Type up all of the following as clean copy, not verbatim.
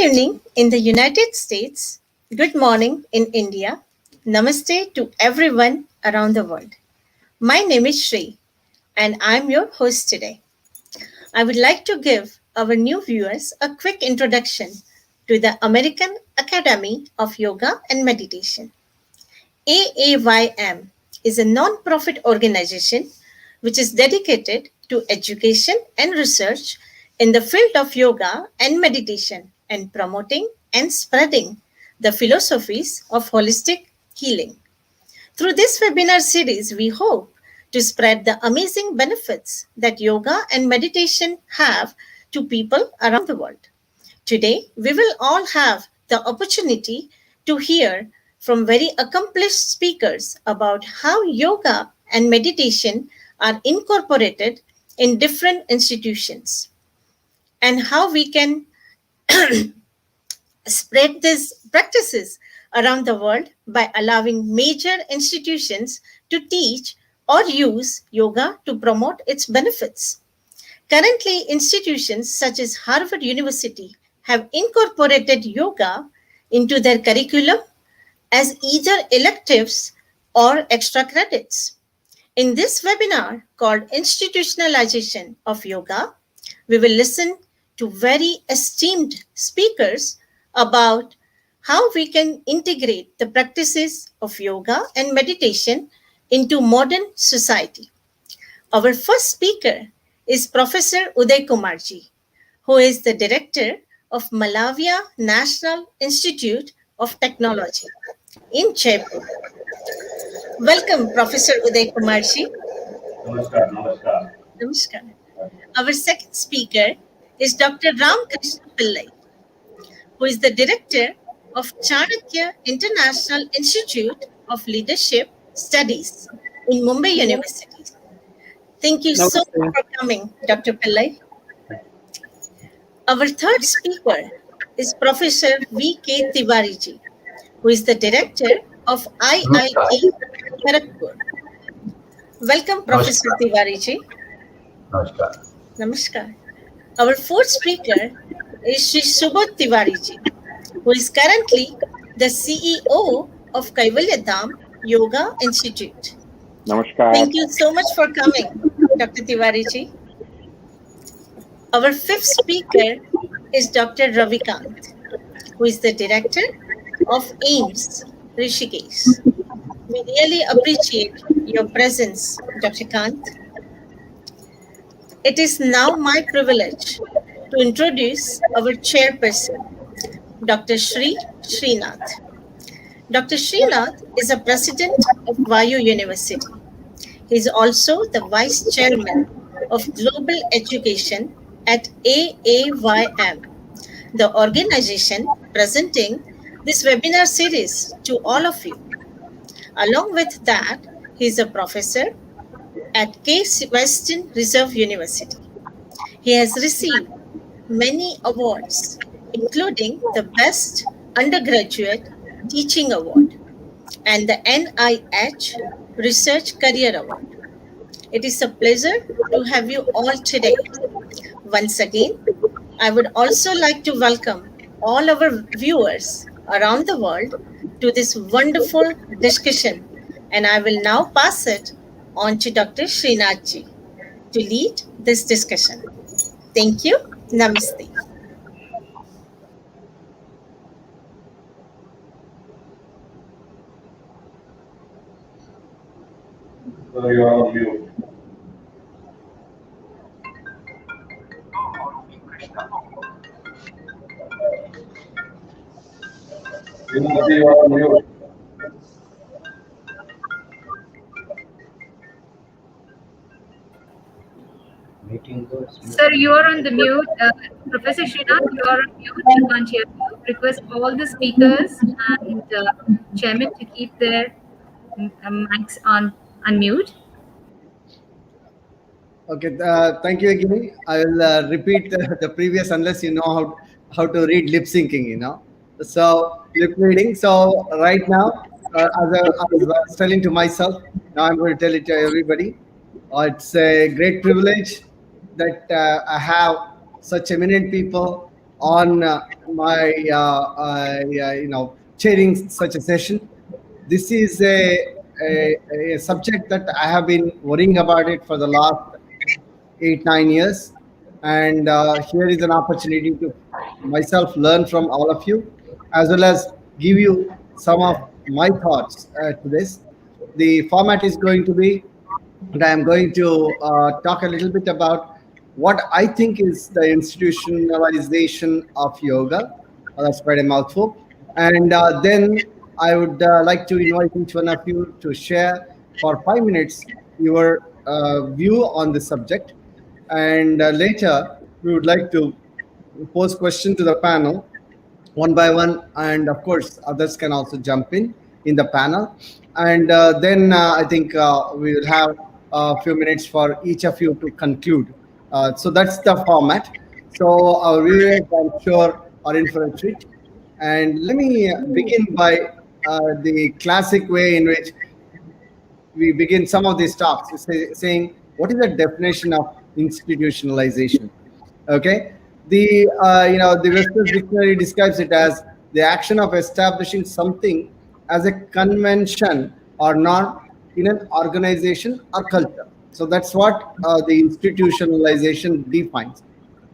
evening in the United States, good morning in India, namaste to everyone around the world. My name is Shri and I'm your host today. I would like to give our new viewers a quick introduction to the American Academy of Yoga and Meditation. AAYM is a non-profit organization which is dedicated to education and research in the field of yoga and meditation and promoting and spreading the philosophies of holistic healing. Through this webinar series, we hope to spread the amazing benefits that yoga and meditation have to people around the world. Today, we will all have the opportunity to hear from very accomplished speakers about how yoga and meditation are incorporated in different institutions and how we can spread these practices around the world by allowing major institutions to teach or use yoga to promote its benefits. Currently, institutions such as Harvard University have incorporated yoga into their curriculum as either electives or extra credits. In this webinar called Institutionalization of Yoga, we will listen to very esteemed speakers about how we can integrate the practices of yoga and meditation into modern society. Our first speaker is Professor Uday Kumarji, who is the director of Malavia National Institute of Technology in Jaipur. Welcome, Professor Uday Kumarji. Namaskar, namaskar. Namaskar. Our second speaker is Dr. Ram Krishna Pillai, who is the director of Chanakya International Institute of Leadership Studies in Mumbai University. Thank you so much for coming, Dr. Pillai. Our third speaker is Professor V.K. Tiwariji, who is the director of IIT Kharagpur. Welcome, Professor Tiwariji. Namaskar. Namaskar. Our fourth speaker is Shri Subodh Tiwariji, who is currently the CEO of Kaivalyadhāma Yoga Institute. Namaskar. Thank you so much for coming, Dr. Tiwariji. Our fifth speaker is Dr. Ravikant, who is the director of AIMS, Rishikesh. We really appreciate your presence, Dr. Kant. It is now my privilege to introduce our chairperson, Dr. Shri Srinath. Dr. Srinath is a president of Vayu University. He is also the vice chairman of Global Education at AAYM, the organization presenting this webinar series to all of you. Along with that, he is a professor at Case Western Reserve University. He has received many awards, including the Best Undergraduate Teaching Award and the NIH Research Career Award. It is a pleasure to have you all today. Once again, I would also like to welcome all our viewers around the world to this wonderful discussion, and I will now pass it on to Dr. Srinathji to lead this discussion. Thank you. Namaste. So you are on mute. You are on mute. Sir, you are on the mute. Professor Srinath, you are on mute. We can't hear you. Request all the speakers and chairman to keep their mics on unmute. Okay, thank you, Gune. I will repeat the previous unless you know how to read lip syncing, So, lip reading. So, right now, as I was telling to myself, now I'm going to tell it to everybody. It's a great privilege that I have such eminent people on my chairing such a session. This is a subject that I have been worrying about it for the last 8 9 years, and here is an opportunity to myself learn from all of you, as well as give you some of my thoughts to this. The format is going to be, and I am going to talk a little bit about what I think is the institutionalization of yoga. That's quite a mouthful. And then I would like to invite each one of you to share for 5 minutes your view on the subject. And later, we would like to pose question to the panel one by one, and of course others can also jump in the panel, and then I think we will have a few minutes for each of you to conclude. So that's the format. So our viewers, I'm sure, are in for a treat. And let me begin by the classic way in which we begin some of these talks, saying what is the definition of institutionalization. Okay, the Webster's dictionary describes it as the action of establishing something as a convention or norm in an organization or culture. So that's what the institutionalization defines.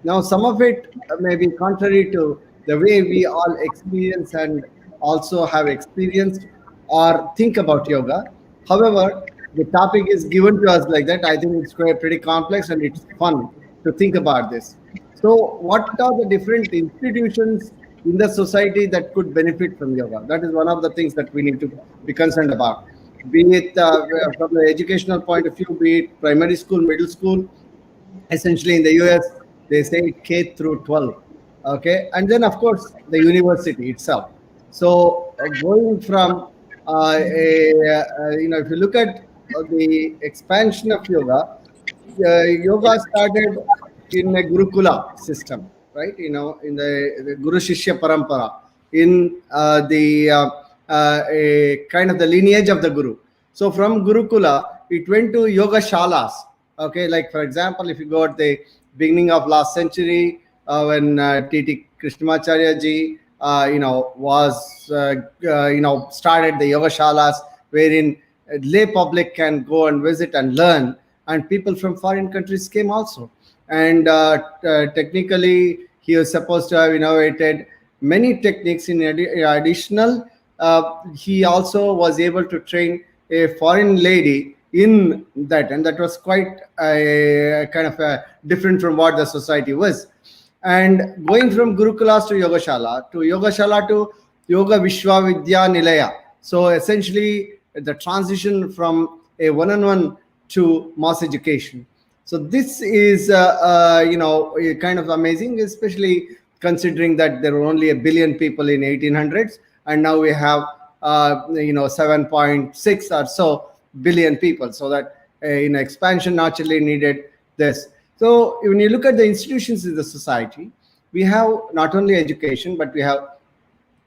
Now, some of it may be contrary to the way we all experience and also have experienced or think about yoga. However, the topic is given to us like that. I think it's quite pretty complex and it's fun to think about this. So, what are the different institutions in the society that could benefit from yoga? That is one of the things that we need to be concerned about. Be it from the educational point of view, be it primary school, middle school, essentially in the US they say K through 12. Okay, and then of course the university itself. So going from if you look at the expansion of yoga, yoga started in a Gurukula system, right? In the Guru Shishya Parampara, in a kind of the lineage of the Guru. So from Gurukula, it went to Yoga Shalas. Okay, like for example, if you go at the beginning of last century, when T.T. Krishnamacharya ji, was started the Yoga Shalas, wherein lay public can go and visit and learn, and people from foreign countries came also. And technically, he was supposed to have innovated many techniques. In additional, he also was able to train a foreign lady in that, and that was quite a kind of different from what the society was. And going from Gurukulas to Yogashala to Yoga Vishwavidya Nilaya. So essentially, the transition from a one-on-one to mass education. So this is kind of amazing, especially considering that there were only 1 billion people in 1800s, and now we have 7.6 or so billion people. So that expansion naturally needed this. So when you look at the institutions in the society, we have not only education, but we have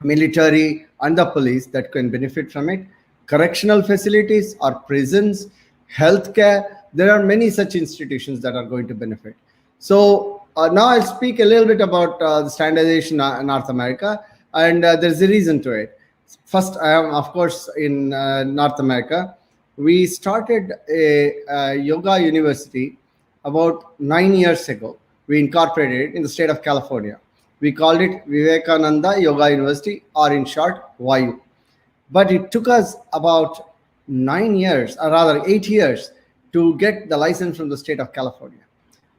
military and the police that can benefit from it, correctional facilities or prisons, healthcare. There are many such institutions that are going to benefit. So now I'll speak a little bit about the standardization in North America, and there's a reason to it. First, I am, of course, in North America. We started a yoga university about 9 years ago. We incorporated it in the state of California. We called it Vivekananda Yoga University, or in short, VAYU. But it took us about 9 years, or rather 8 years, to get the license from the state of California.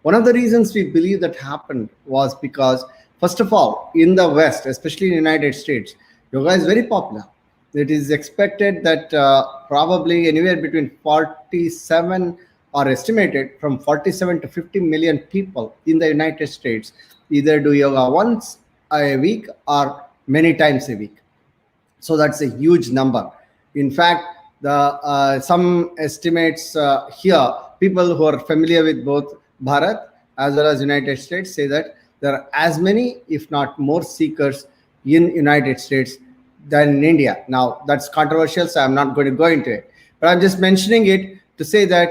One of the reasons we believe that happened was because, first of all, in the West, especially in the United States, yoga is very popular. It is expected that probably anywhere between 47 or estimated from 47 to 50 million people in the United States either do yoga once a week or many times a week. So that's a huge number. In fact, the some estimates here, people who are familiar with both Bharat as well as United States say that there are as many, if not more, seekers in United States than in India. Now, that's controversial, so I'm not going to go into it. But I'm just mentioning it to say that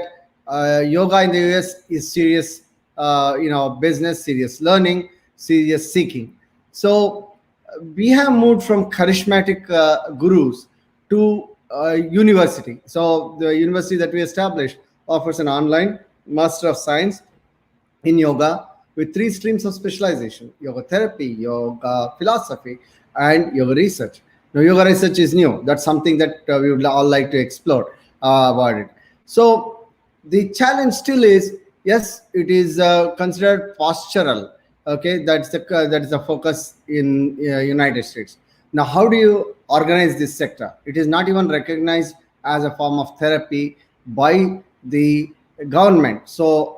yoga in the US is serious, business, serious learning, serious seeking. So we have moved from charismatic gurus to university. So the university that we established offers an online Master of Science in yoga with three streams of specialization: yoga therapy, yoga philosophy, and yoga research. Now, yoga research is new. That's something that we would all like to explore about it. So, the challenge still is, yes, it is considered postural. Okay, that is the focus in United States. Now, how do you organize this sector? It is not even recognized as a form of therapy by the government. So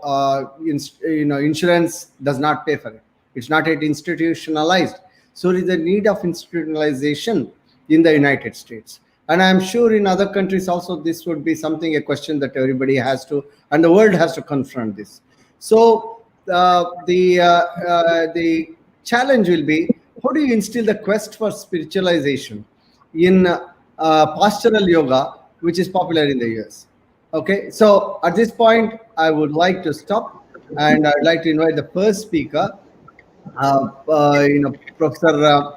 insurance does not pay for it. It's not yet institutionalized. So there is a need of institutionalization in the United States, and I'm sure in other countries also this would be something, a question that everybody has to, and the world has to confront this. So the challenge will be, how do you instill the quest for spiritualization in postural yoga, which is popular in the US? Okay, so at this point, I would like to stop, and I'd like to invite the first speaker, Professor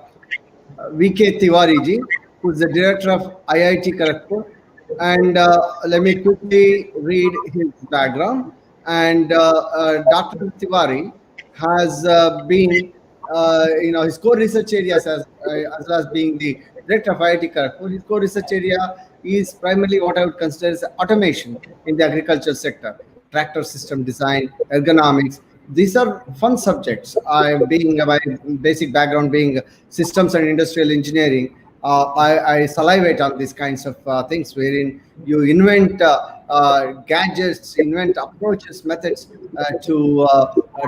VK Tiwari ji, who is the director of IIT Kharagpur. And let me quickly read his background. And Dr. Tiwari has been, his core research areas as well as being the director of IIT Kharagpur. His core research area is primarily what I would consider as automation in the agriculture sector: tractor system design, ergonomics. These are fun subjects. I, being my basic background being systems and industrial engineering, I salivate on these kinds of things, wherein you invent gadgets, invent approaches, methods to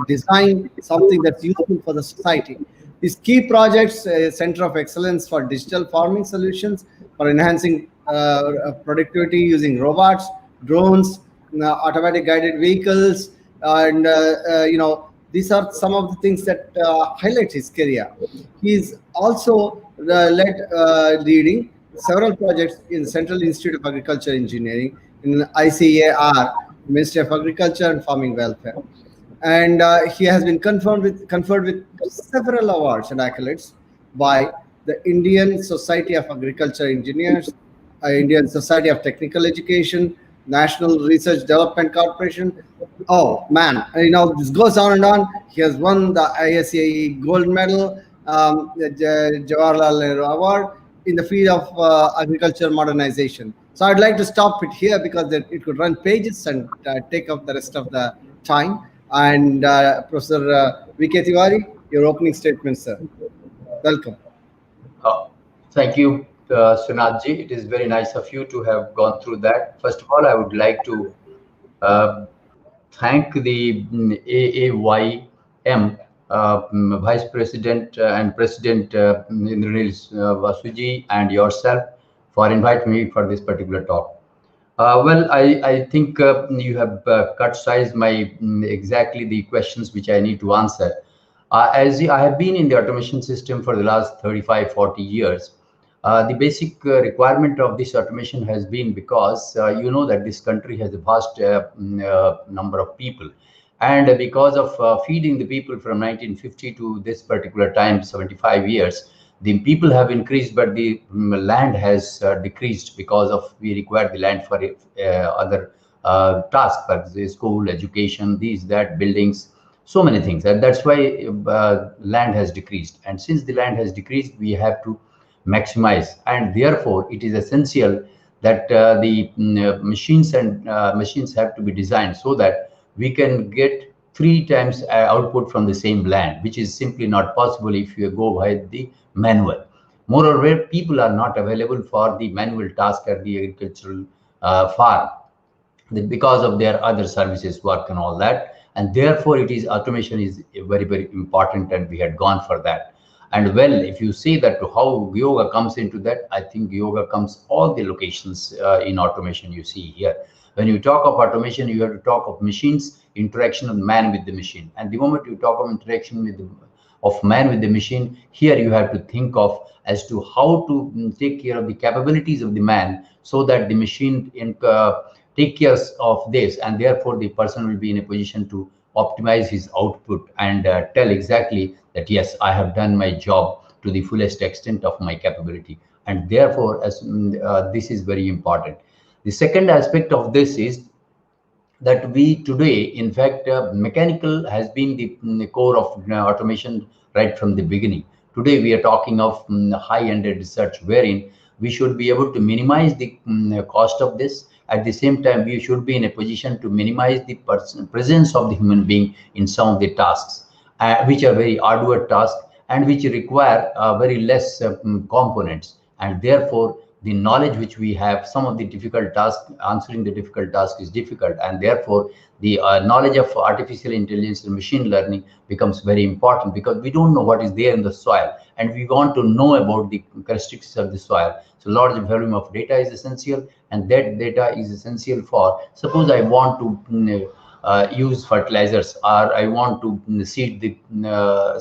design something that's useful for the society. These key projects, Center of Excellence for Digital Farming Solutions for enhancing productivity using robots, drones, automatic guided vehicles, and these are some of the things that highlight his career. He's also leading several projects in Central Institute of Agriculture Engineering, in ICAR, Ministry of Agriculture and Farming Welfare. And he has been conferred with several awards and accolades by the Indian Society of Agriculture Engineers, Indian Society of Technical Education, National Research Development Corporation. Oh man, this goes on and on. He has won the ISAE gold medal, the Jawaharlal Nehru Award in the field of agriculture modernization. So I'd like to stop it here because it could run pages and take up the rest of the time. And Professor VK Tiwari, your opening statement, sir. Welcome. Thank you, Sunatji. It is very nice of you to have gone through that. First of all, I would like to thank the AAYM Vice President and President Indranil Vasuji and yourself for inviting me for this particular talk. Well, I think you have cut size my exactly the questions which I need to answer. As I have been in the automation system for the last 35, 40 years, the basic requirement of this automation has been because you know that this country has a vast number of people. And because of feeding the people from 1950 to this particular time, 75 years, the people have increased, but the land has decreased because of we require the land for other tasks, like the school, education, these, that, buildings, so many things. And that's why land has decreased. And since the land has decreased, we have to maximize. And therefore, it is essential that the machines have to be designed so that we can get 3 times output from the same land, which is simply not possible if you go by the manual. Moreover, people are not available for the manual task at the agricultural farm because of their other services work and all that. And therefore, automation is very, very important, and we had gone for that. And well, if you see that how yoga comes into that, I think yoga comes all the locations in automation you see here. When you talk of automation, you have to talk of machines, interaction of man with the machine. And the moment you talk of interaction of man with the machine, here you have to think of as to how to take care of the capabilities of the man so that the machine take care of this, and therefore the person will be in a position to optimize his output and tell exactly that yes, I have done my job to the fullest extent of my capability. And therefore, this is very important. The second aspect of this is that we today, in fact, mechanical has been the core of automation right from the beginning. Today, we are talking of high-ended research wherein we should be able to minimize the cost of this. At the same time, we should be in a position to minimize the presence of the human being in some of the tasks, which are very arduous tasks and which require very less components. And therefore, the knowledge which we have, some of the difficult tasks, answering the difficult task is difficult, and therefore the knowledge of artificial intelligence and machine learning becomes very important, because we don't know what is there in the soil and we want to know about the characteristics of the soil. So large volume of data is essential, and that data is essential for, suppose I want to use fertilizers, or I want to seed a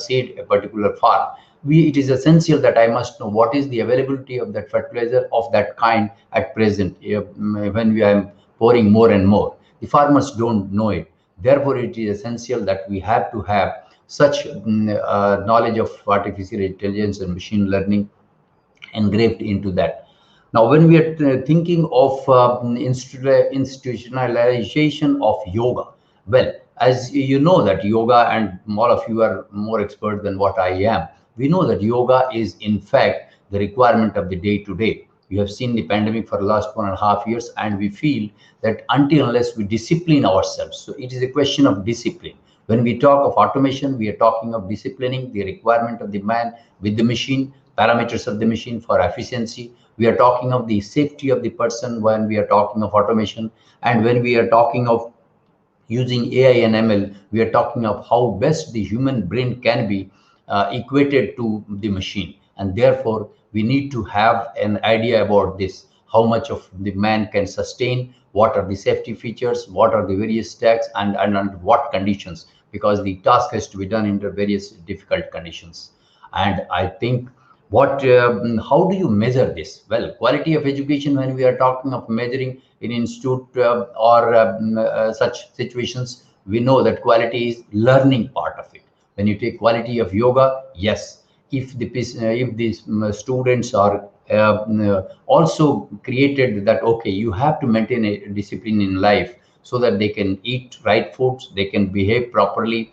particular farm. It is essential that I must know what is the availability of that fertilizer of that kind at present, when we are pouring more and more. The farmers don't know it. Therefore, it is essential that we have to have such knowledge of artificial intelligence and machine learning engraved into that. Now, when we are thinking of institutionalization of yoga, well, as you know that yoga, and all of you are more expert than what I am, we know that yoga is in fact the requirement of the day to day. We have seen the pandemic for the last 1.5 years, and we feel that until unless we discipline ourselves, so it is a question of discipline. When we talk of automation, we are talking of disciplining the requirement of the man with the machine, parameters of the machine for efficiency. We are talking of the safety of the person when we are talking of automation. And when we are talking of using AI and ML, we are talking of how best the human brain can be equated to the machine. And therefore, we need to have an idea about this, how much of the man can sustain, what are the safety features, what are the various stacks, and under what conditions, because the task has to be done under various difficult conditions. And I think how do you measure this? Well, quality of education, when we are talking of measuring in institute or such situations, we know that quality is learning part of it. When you take quality of yoga, yes, if these students are also created that, okay, you have to maintain a discipline in life so that they can eat right foods, they can behave properly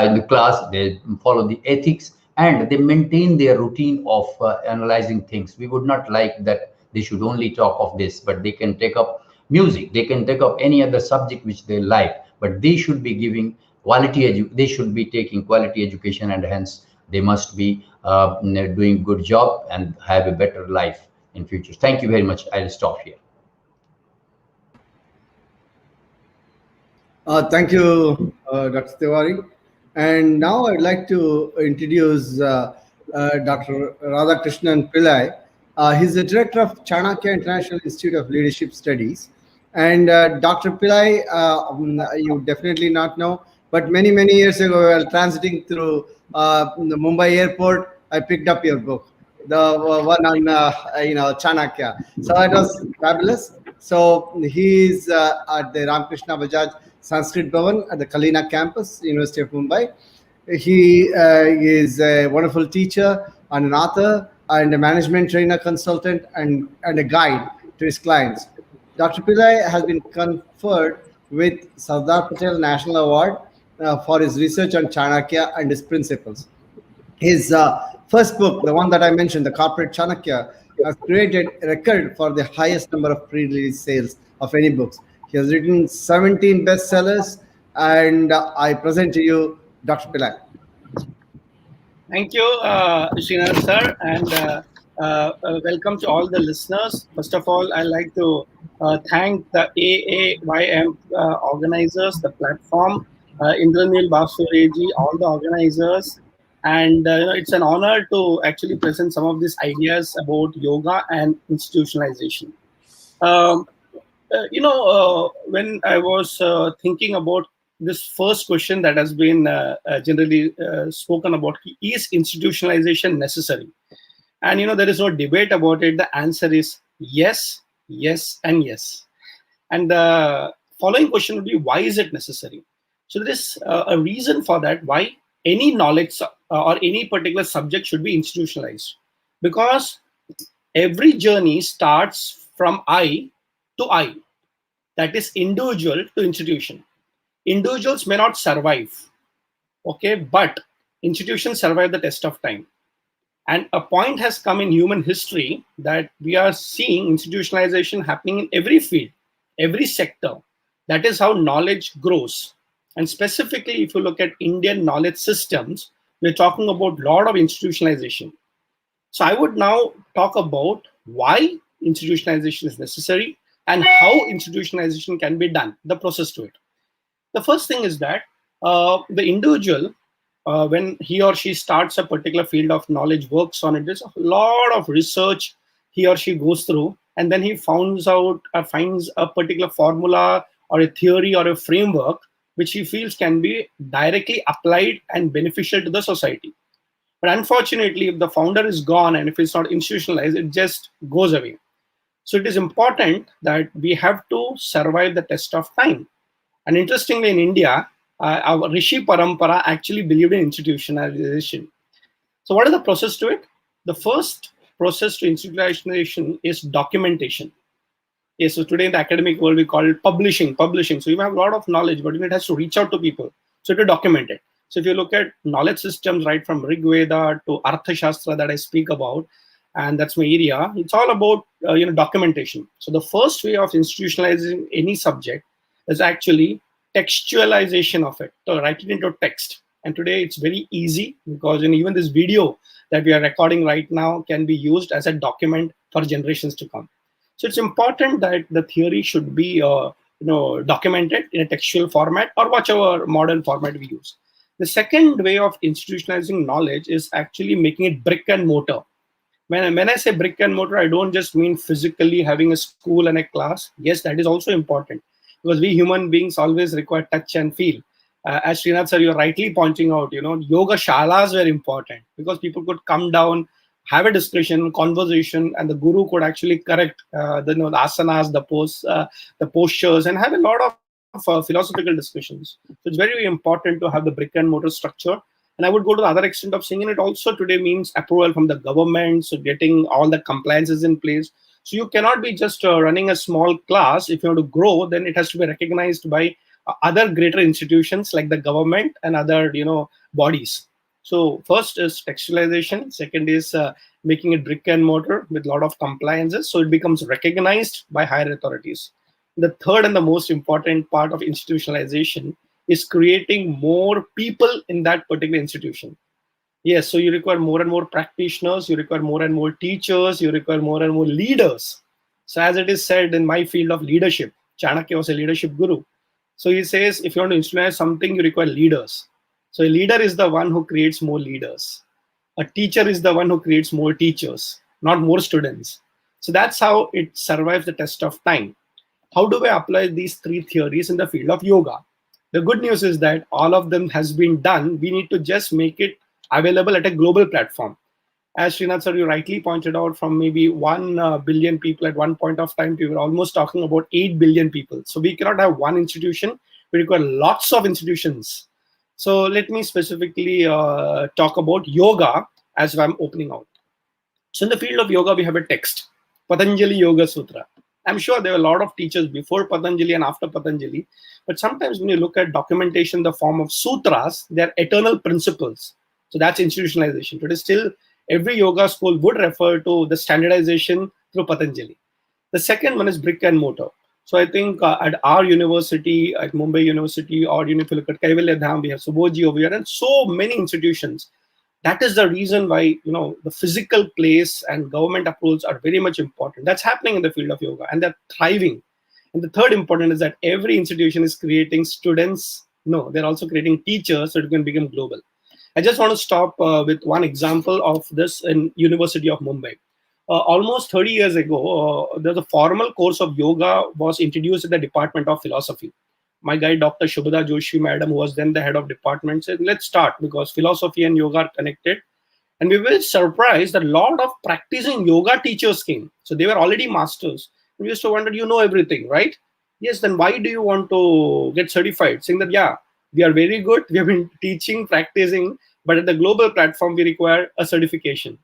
in the class, they follow the ethics, and they maintain their routine of analyzing things. We would not like that they should only talk of this, but they can take up music, they can take up any other subject which they like, but they should be giving they should be taking quality education, and hence they must be doing good job and have a better life in future. Thank you very much. I'll stop here. Thank you, Dr. Tiwari. And now I'd like to introduce Dr. Radhakrishnan Pillai. He's the director of Chanakya International Institute of Leadership Studies. And Dr. Pillai, you definitely not know, but many, many years ago, while transiting through the Mumbai airport, I picked up your book, the one on Chanakya. So it was fabulous. So he's at the Ramakrishna Bajaj Sanskrit Bhavan at the Kalina campus, University of Mumbai. He is a wonderful teacher and an author and a management trainer consultant and a guide to his clients. Dr. Pillai has been conferred with Sardar Patel National Award for his research on Chanakya and his principles. His first book, the one that I mentioned, The Corporate Chanakya, has created a record for the highest number of pre-release sales of any books. He has written 17 bestsellers, and I present to you Dr. Pillai. Thank you, Srinath sir, and welcome to all the listeners. First of all, I'd like to thank the AAYM organizers, the platform, Indranil Basureji, all the organizers. And it's an honor to actually present some of these ideas about yoga and institutionalization. When I was thinking about this first question that has been generally spoken about, is institutionalization necessary? And there is no debate about it. The answer is yes, yes, and yes. And the following question would be, why is it necessary? So there is a reason for that. Why? any knowledge or any particular subject should be institutionalized, because every journey starts from I to I, that is individual to institution. Individuals may not survive, okay, but institutions survive the test of time. And a point has come in human history that we are seeing institutionalization happening in every field, every sector. That is how knowledge grows. And specifically, if you look at Indian knowledge systems, we're talking about a lot of institutionalization. So I would now talk about why institutionalization is necessary and how institutionalization can be done, the process to it. The first thing is that the individual, when he or she starts a particular field of knowledge, works on it, there's a lot of research he or she goes through, and then he finds a particular formula or a theory or a framework which he feels can be directly applied and beneficial to the society. But unfortunately, if the founder is gone and if it's not institutionalized, it just goes away. So it is important that we have to survive the test of time. And interestingly, in India, our Rishi Parampara actually believed in institutionalization. So what is the process to it? The first process to institutionalization is documentation. Yes, so today in the academic world, we call it publishing. So you have a lot of knowledge, but it has to reach out to people. So to document it. So if you look at knowledge systems, right from Rig Veda to Artha Shastra that I speak about, and that's my area, it's all about documentation. So the first way of institutionalizing any subject is actually textualization of it. So write it into text. And today it's very easy because even this video that we are recording right now can be used as a document for generations to come. So it's important that the theory should be documented in a textual format or whichever modern format we use. The second way of institutionalizing knowledge is actually making it brick and mortar. When I say brick and mortar, I don't just mean physically having a school and a class. Yes, that is also important because we human beings always require touch and feel. As Srinath sir, you're rightly pointing out, yoga shalas were important because people could come down, have a discussion, conversation, and the guru could actually correct the asanas, the postures, and have a lot of philosophical discussions. So it's very, very important to have the brick and mortar structure. And I would go to the other extent of saying it also today means approval from the government, so getting all the compliances in place. So you cannot be just running a small class. If you want to grow, then it has to be recognized by other greater institutions like the government and other bodies. So first is textualization. Second is making it brick and mortar with a lot of compliances, so it becomes recognized by higher authorities. The third and the most important part of institutionalization is creating more people in that particular institution. Yes, so you require more and more practitioners, you require more and more teachers, you require more and more leaders. So as it is said in my field of leadership, Chanakya was a leadership guru. So he says, if you want to institutionalize something, you require leaders. So a leader is the one who creates more leaders. A teacher is the one who creates more teachers, not more students. So that's how it survives the test of time. How do I apply these three theories in the field of yoga? The good news is that all of them has been done. We need to just make it available at a global platform. As Srinath sir, you rightly pointed out, from maybe 1 billion people at one point of time, we were almost talking about 8 billion people. So we cannot have one institution. We require lots of institutions. So let me specifically talk about yoga as I'm opening out. So in the field of yoga, we have a text, Patanjali Yoga Sutra. I'm sure there were a lot of teachers before Patanjali and after Patanjali, but sometimes when you look at documentation in the form of sutras, they're eternal principles. So that's institutionalization. Today, still, every yoga school would refer to the standardization through Patanjali. The second one is brick and mortar. So I think at our university, at Mumbai University, or if you look at Kaivalyadhāma, we have Subodhi over here, and so many institutions. That is the reason why the physical place and government approvals are very much important. That's happening in the field of yoga, and they're thriving. And the third important is that every institution is creating students. No, they're also creating teachers, so it can become global. I just want to stop with one example of this in University of Mumbai. Almost 30 years ago, there's a formal course of yoga was introduced in the Department of Philosophy. My guide, Dr. Shubhada Joshi madam, who was then the head of department, said, let's start because philosophy and yoga are connected. And we were surprised that a lot of practicing yoga teachers came. So they were already masters. We used to wonder, everything, right? Yes, then why do you want to get certified? Saying that, yeah, We are very good. We have been teaching, practicing, but at the global platform, we require a certification.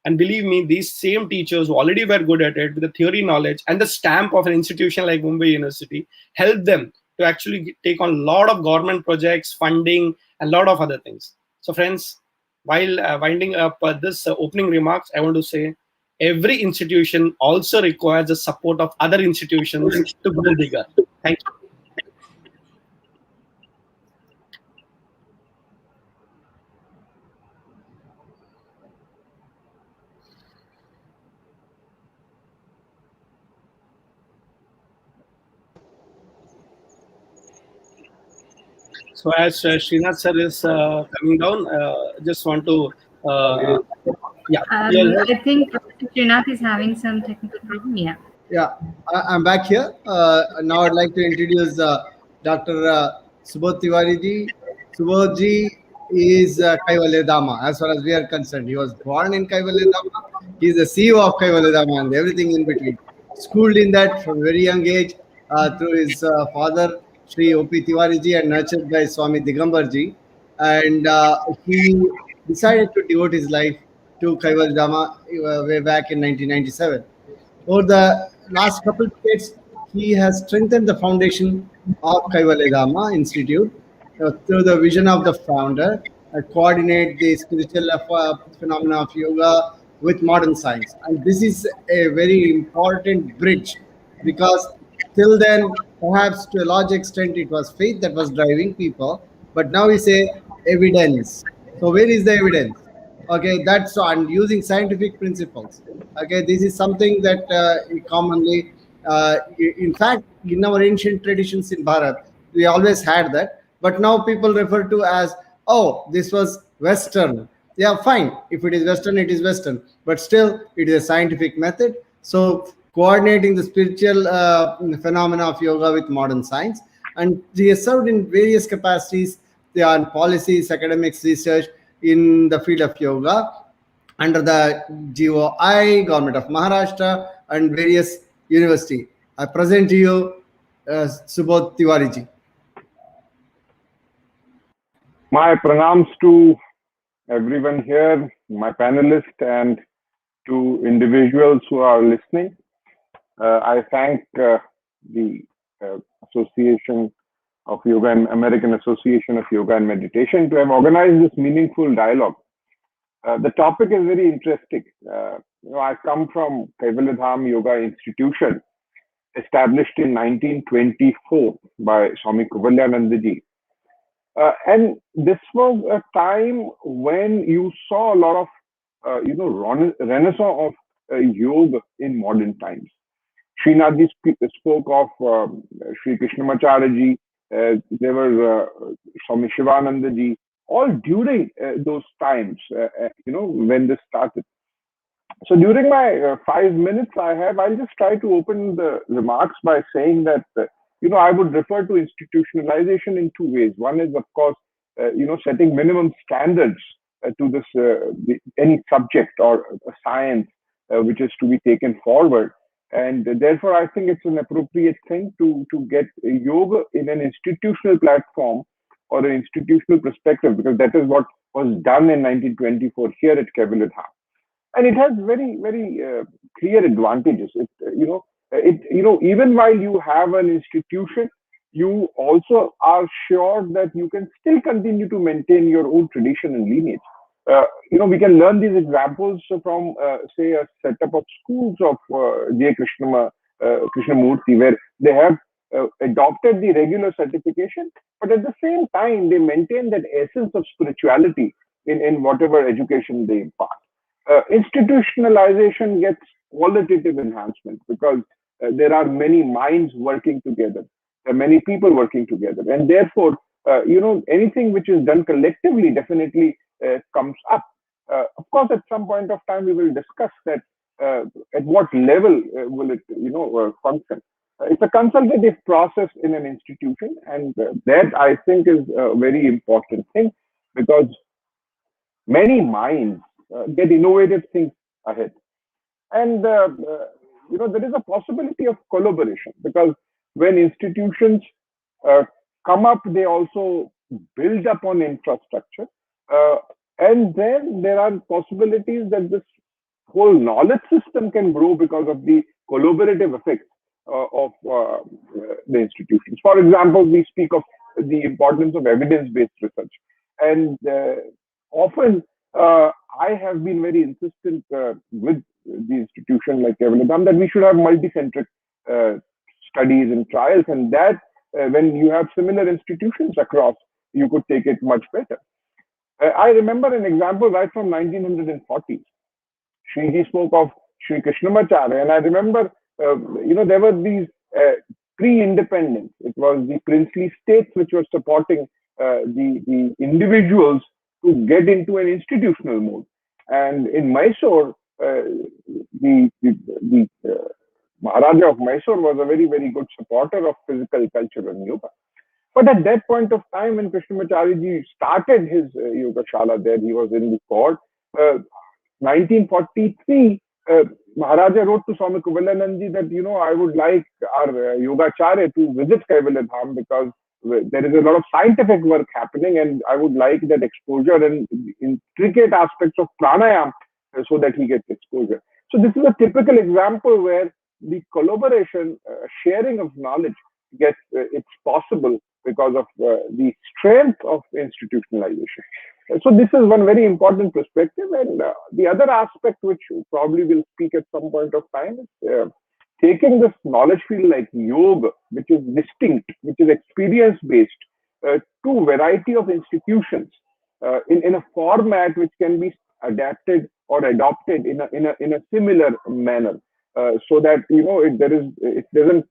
And believe me, these same teachers who already were good at it with the theory knowledge and the stamp of an institution like Mumbai University help them to actually take on a lot of government projects, funding, and a lot of other things. So, friends, while winding up this opening remarks, I want to say every institution also requires the support of other institutions to grow bigger. Thank you. So as Srinath sir is coming down, just want to, uh, yeah, I think Professor Srinath is having some technical problem. Yeah. Yeah, I'm back here. Now I'd like to introduce Dr. Subodh Tiwari ji. Subodh ji is Kaivalyadhāma as far as we are concerned. He was born in Kaivalyadhāma. He is the CEO of Kaivalyadhāma and everything in between. Schooled in that from a very young age through his father, Shri O.P. Tiwari ji, and nurtured by Swami Digambar ji. And he decided to devote his life to Kaivalyadhāma way back in 1997. Over the last couple of decades, he has strengthened the foundation of Kaivalyadhāma Institute through the vision of the founder, coordinate the spiritual phenomena of yoga with modern science. And this is a very important bridge because till then, perhaps to a large extent, it was faith that was driving people, but now we say evidence. So, where is the evidence? Okay, that's and using scientific principles. Okay, this is something that commonly, in fact, in our ancient traditions in Bharat, we always had that, but now people refer to as, oh, this was Western. Yeah, fine. If it is Western, it is Western, but still, it is a scientific method. So, coordinating the spiritual phenomena of yoga with modern science, and he has served in various capacities. They are in policies, academics, research in the field of yoga under the GOI, Government of Maharashtra, and various university. I present to you Subodh Tiwari ji. My pranams to everyone here, my panelists, and to individuals who are listening. I thank the Association of Yoga and American Association of Yoga and Meditation to have organized this meaningful dialogue. The topic is very interesting. I come from Kaivalyadhāma Yoga Institution, established in 1924 by Swami Kuvalayanandaji. And this was a time when you saw a lot of, renaissance of yoga in modern times. Srinathji spoke of Sri Krishnamacharya. There were Swami Shivanandaji, all during those times, when this started. So during my 5 minutes I'll just try to open the remarks by saying that, I would refer to institutionalization in two ways. One is, of course, setting minimum standards to this, any subject or a science which is to be taken forward. And therefore, I think it's an appropriate thing to get yoga in an institutional platform or an institutional perspective, because that is what was done in 1924 here at Kaivalyadhāma. And it has very, very clear advantages. Even while you have an institution, you also are sure that you can still continue to maintain your own tradition and lineage. We can learn these examples from, say, a setup of schools of J. Krishnamurti, where they have adopted the regular certification, but at the same time, they maintain that essence of spirituality in whatever education they impart. Institutionalization gets qualitative enhancement because there are many minds working together. There are many people working together. And therefore, anything which is done collectively definitely comes up. Of course, at some point of time, we will discuss that at what level will it, function. It's a consultative process in an institution, and that I think is a very important thing, because many minds get innovative things ahead. And, there is a possibility of collaboration, because when institutions come up, they also build upon infrastructure. And then there are possibilities that this whole knowledge system can grow because of the collaborative effects of the institutions. For example, we speak of the importance of evidence-based research. And often I have been very insistent with the institution like Kaivalyadhāma that we should have multicentric studies and trials, and that when you have similar institutions across, you could take it much better. I remember an example right from 1940s. Shri spoke of Sri Krishnamacharya, and I remember, there were these pre-independence. It was the princely states which were supporting the individuals to get into an institutional mode. And in Mysore, the Maharaja of Mysore was a very, very good supporter of physical culture and yoga. But at that point of time, when Krishnamacharya started his yoga shala there, he was in the court. 1943, Maharaja wrote to Swami Kuvalayanandaji that, I would like our Yogacharya to visit Kaivalyadhāma because there is a lot of scientific work happening and I would like that exposure and intricate aspects of pranayam so that he gets exposure. So this is a typical example where the collaboration, sharing of knowledge it's possible because of the strength of institutionalization. So this is one very important perspective. And the other aspect, which probably will speak at some point of time, is taking this knowledge field like yoga, which is distinct, which is experience-based, to variety of institutions in a format which can be adapted or adopted in a similar manner, so that it doesn't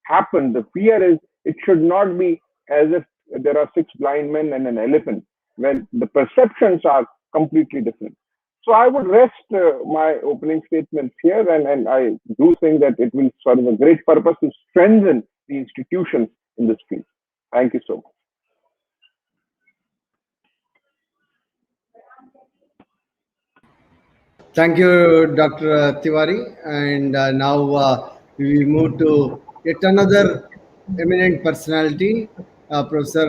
happen. The fear is it should not be as if there are six blind men and an elephant, when the perceptions are completely different. So I would rest my opening statements here, and I do think that it will serve a great purpose to strengthen the institutions in this field. Thank you so much. Thank you, Dr. Tiwari. And now we will move to yet another eminent personality, Professor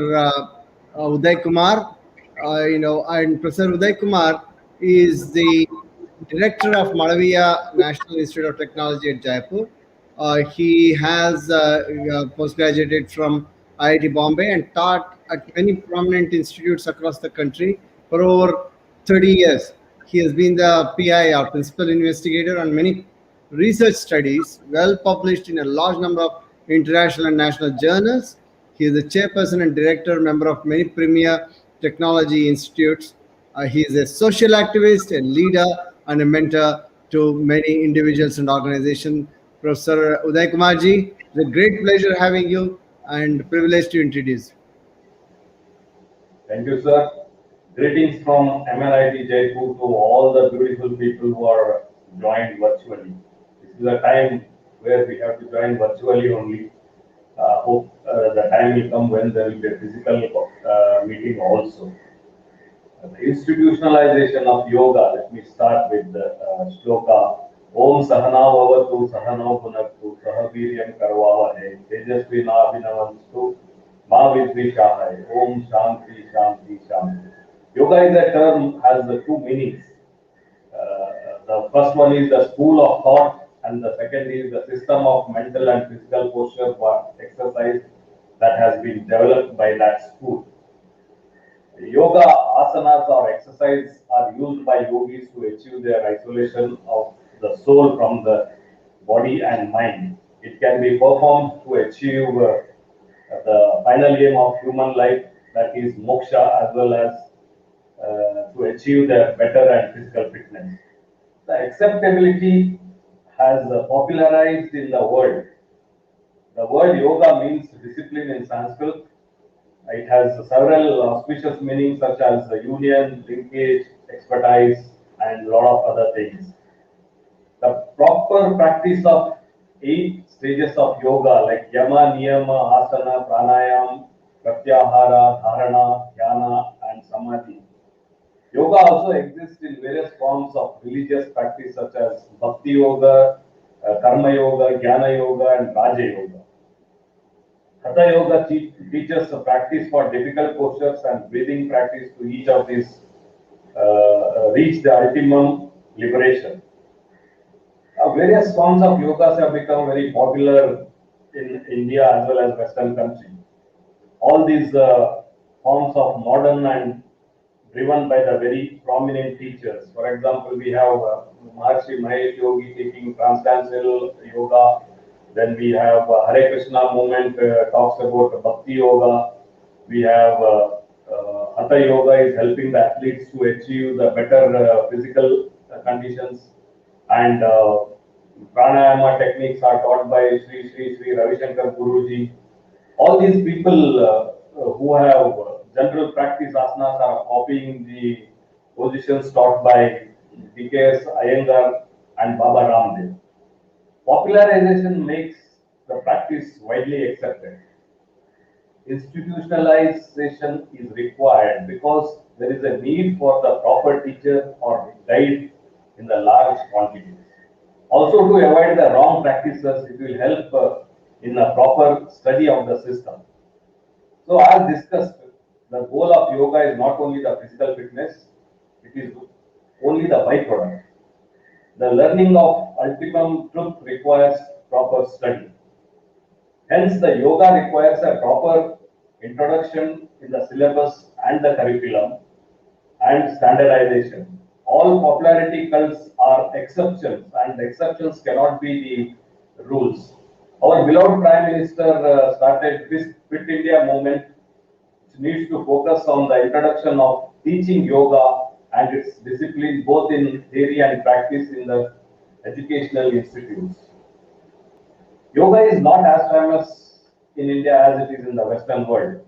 Uday Kumar. And Professor Uday Kumar is the director of Malaviya National Institute of Technology at Jaipur. He has postgraduated from IIT Bombay and taught at many prominent institutes across the country for over 30 years. He has been the PI or principal investigator on many research studies, well published in a large number of international and national journals. He is the chairperson and director member of many premier technology institutes. He is a social activist, a leader, and a mentor to many individuals and organizations. Professor Uday Kumarji, it's a great pleasure having you and privilege to introduce you. Thank you, sir. Greetings from MNIT Jaipur to all the beautiful people who are joined virtually. This is a time where we have to join virtually only. Hope the time will come when there will be a physical meeting also. The institutionalization of yoga. Let me start with the shloka. Om Sahana Vavatu Sahano Bhunaktu Sahaviryam Karvavahe Tejasvi Nabhinavanstu Ma Vidvishahai Om Shanti Shanti Shanti. Yoga is a term has the two meanings. The first one is the school of thought, and the second is the system of mental and physical posture for exercise that has been developed by that school. Yoga asanas or exercise are used by yogis to achieve their isolation of the soul from the body and mind. It can be performed to achieve the final aim of human life, that is moksha, as well as to achieve the better and physical fitness. The acceptability has popularized in the world. The word yoga means discipline in Sanskrit. It has several auspicious meanings such as union, linkage, expertise, and a lot of other things. The proper practice of 8 stages of yoga like yama, niyama, asana, pranayam, pratyahara, dharana, dhyana, and samadhi. Yoga also exists in various forms of religious practice such as bhakti yoga, karma yoga, jnana yoga, and raja yoga. Hatha Yoga teaches a practice for difficult postures and breathing practice to each of these reach the ultimum liberation. Various forms of yogas have become very popular in India as well as Western countries. All these forms of modern and driven by the very prominent teachers. For example, we have Maharshi Mahesh Yogi taking transcendental yoga. Then we have Hare Krishna movement talks about Bhakti yoga. We have Hatha yoga is helping the athletes to achieve the better physical conditions, and pranayama techniques are taught by Shri Ravi Shankar Guruji. All these people who have general practice asanas are copying the positions taught by DKS Iyengar and Baba Ramdev. Popularization makes the practice widely accepted. Institutionalization is required because there is a need for the proper teacher or guide in the large quantities. Also, to avoid the wrong practices, it will help in a proper study of the system. So, as discussed, the goal of yoga is not only the physical fitness, it is only the byproduct. The learning of ultimum truth requires proper study. Hence, the yoga requires a proper introduction in the syllabus and the curriculum and standardization. All popularity cults are exceptions, and exceptions cannot be the rules. Our beloved Prime Minister started this Fit India movement, which needs to focus on the introduction of teaching yoga and its discipline both in theory and practice in the educational institutes. Yoga is not as famous in India as it is in the Western world.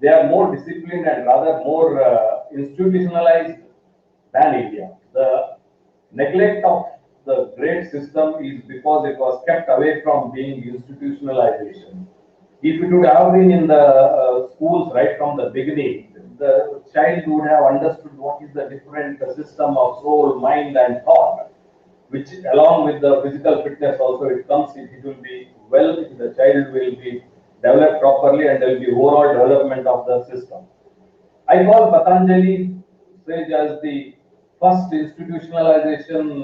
They are more disciplined and rather more institutionalized than India. The neglect of the great system is because it was kept away from being institutionalization. If it would have been in the schools right from the beginning, the child would have understood what is the different system of soul, mind, and thought, which along with the physical fitness also it comes, it will be well, the child will be developed properly and there will be overall development of the system. I call Patanjali sage as the first institutionalization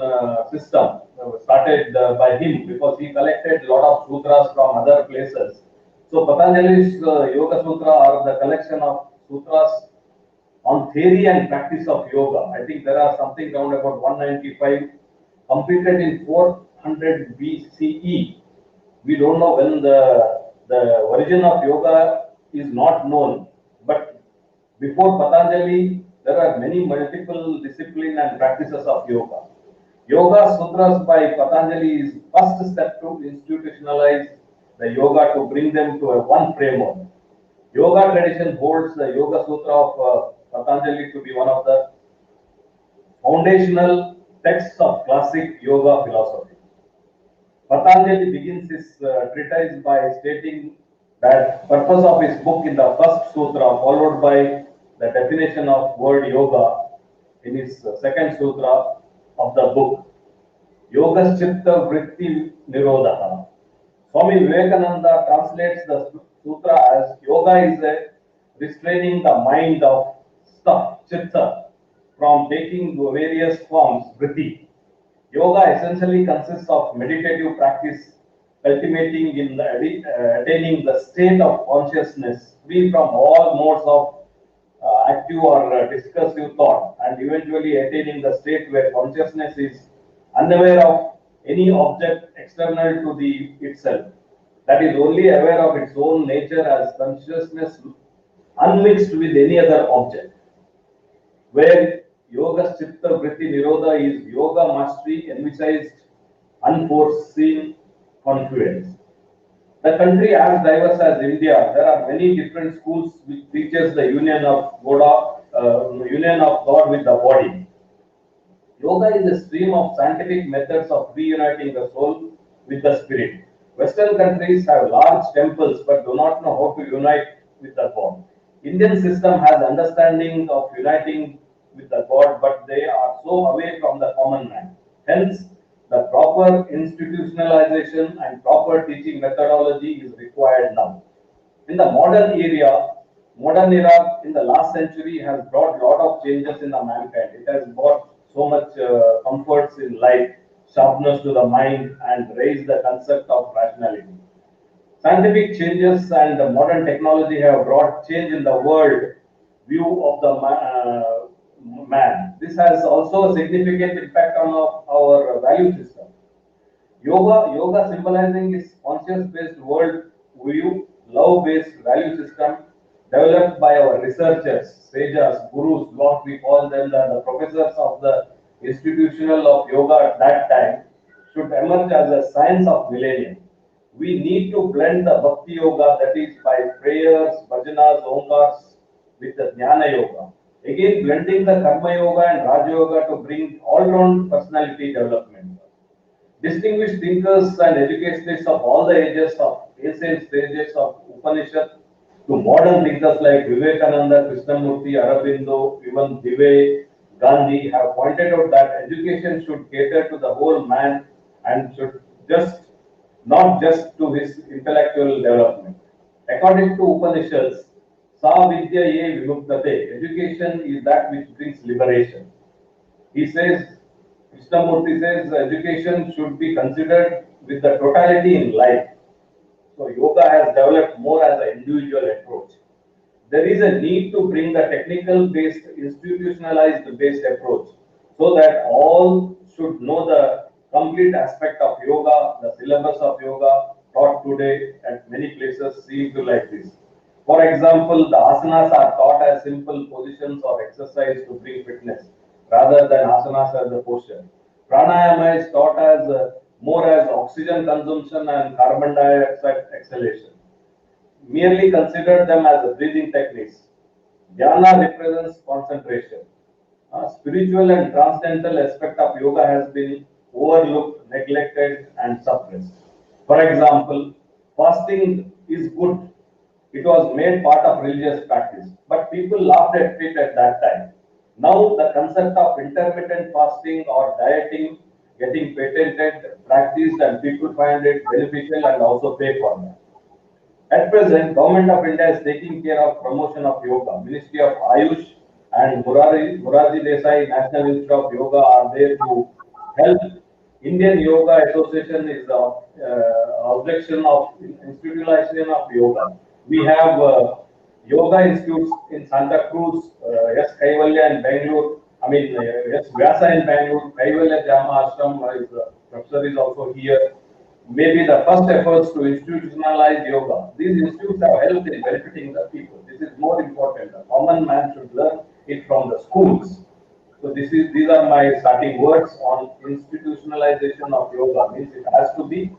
system started by him because he collected a lot of sutras from other places. So Patanjali's Yoga Sutra are the collection of sutras on theory and practice of yoga. I think there are something around about 195 completed in 400 BCE. We don't know when the origin of yoga is not known, but before Patanjali, there are many multiple discipline and practices of yoga. Yoga Sutras by Patanjali is first step to institutionalize the yoga to bring them to a one framework. Yoga tradition holds the Yoga Sutra of Patanjali to be one of the foundational texts of classic yoga philosophy. Patanjali begins his treatise by stating that purpose of his book in the first sutra, followed by the definition of word yoga in his second sutra of the book, Yoga Chitta Vritti Nirodha. Swami Vivekananda translates the sutra as yoga is a restraining the mind of stuff, chitta, from taking various forms, vritti. Yoga essentially consists of meditative practice, culminating in attaining the state of consciousness free from all modes of active or discursive thought, and eventually attaining the state where consciousness is unaware of any object external to the itself. That is only aware of its own nature as consciousness unmixed with any other object. Where Yoga Chitta Vritti Nirodha is yoga mastery envisaged unforeseen confluence. The country as diverse as India, there are many different schools which teaches the union of God with the body. Yoga is a stream of scientific methods of reuniting the soul with the spirit. Western countries have large temples but do not know how to unite with the God. Indian system has understanding of uniting with the God, but they are so away from the common man. Hence, The proper institutionalization and proper teaching methodology is required now. In the modern era in the last century has brought a lot of changes in the mankind. It has brought so much comforts in life, sharpness to the mind, and raised the concept of rationality. Scientific changes and the modern technology have brought change in the world view of the man. This has also a significant impact on our value system. Yoga symbolizing is conscious-based world view, love-based value system developed by our researchers, sages, gurus, what we call them, the professors of the institutional of yoga at that time, should emerge as a science of millennium. We need to blend the bhakti yoga, that is by prayers, bhajanas, omkars, with the jnana yoga. Again, blending the karma yoga and raja yoga to bring all-round personality development. Distinguished thinkers and educationists of all the ages, of ancient sages of Upanishad to modern thinkers like Vivekananda, Krishnamurti, Aurobindo, even Dive, Gandhi have pointed out that education should cater to the whole man and should just not just to his intellectual development. According to Upanishads, Sa Vidya Ye Vimuktate, education is that which brings liberation. He says, Krishnamurti says, education should be considered with the totality in life. So yoga has developed more as an individual approach. There is a need to bring the technical based, institutionalized based approach so that all should know the complete aspect of yoga, the syllabus of yoga taught today at many places seem to like this. For example, the asanas are taught as simple positions or exercise to bring fitness rather than asanas as a posture. Pranayama is taught as more as oxygen consumption and carbon dioxide exhalation. Merely consider them as breathing techniques. Dhyana represents concentration. Spiritual and transcendental aspect of yoga has been overlooked, neglected, and suppressed. For example, fasting is good. It was made part of religious practice, but people laughed at it at that time. Now the concept of intermittent fasting or dieting getting patented, practiced, and people find it beneficial and also pay for that. At present, Government of India is taking care of promotion of yoga. Ministry of Ayush and Murari Desai National Institute of Yoga are there to help. Indian Yoga Association is the objection of institutionalization of yoga. We have yoga institutes in Santacruz, yes, Kaivalya in Bangalore. I mean, yes, Vyasa in Bangalore. Kaivalyadhāma Āshram is professor is also here. Maybe the first efforts to institutionalize yoga. These institutes have helped in benefiting the people. This is more important. The common man should learn it from the schools. So these are my starting words on institutionalization of yoga. Means it has to be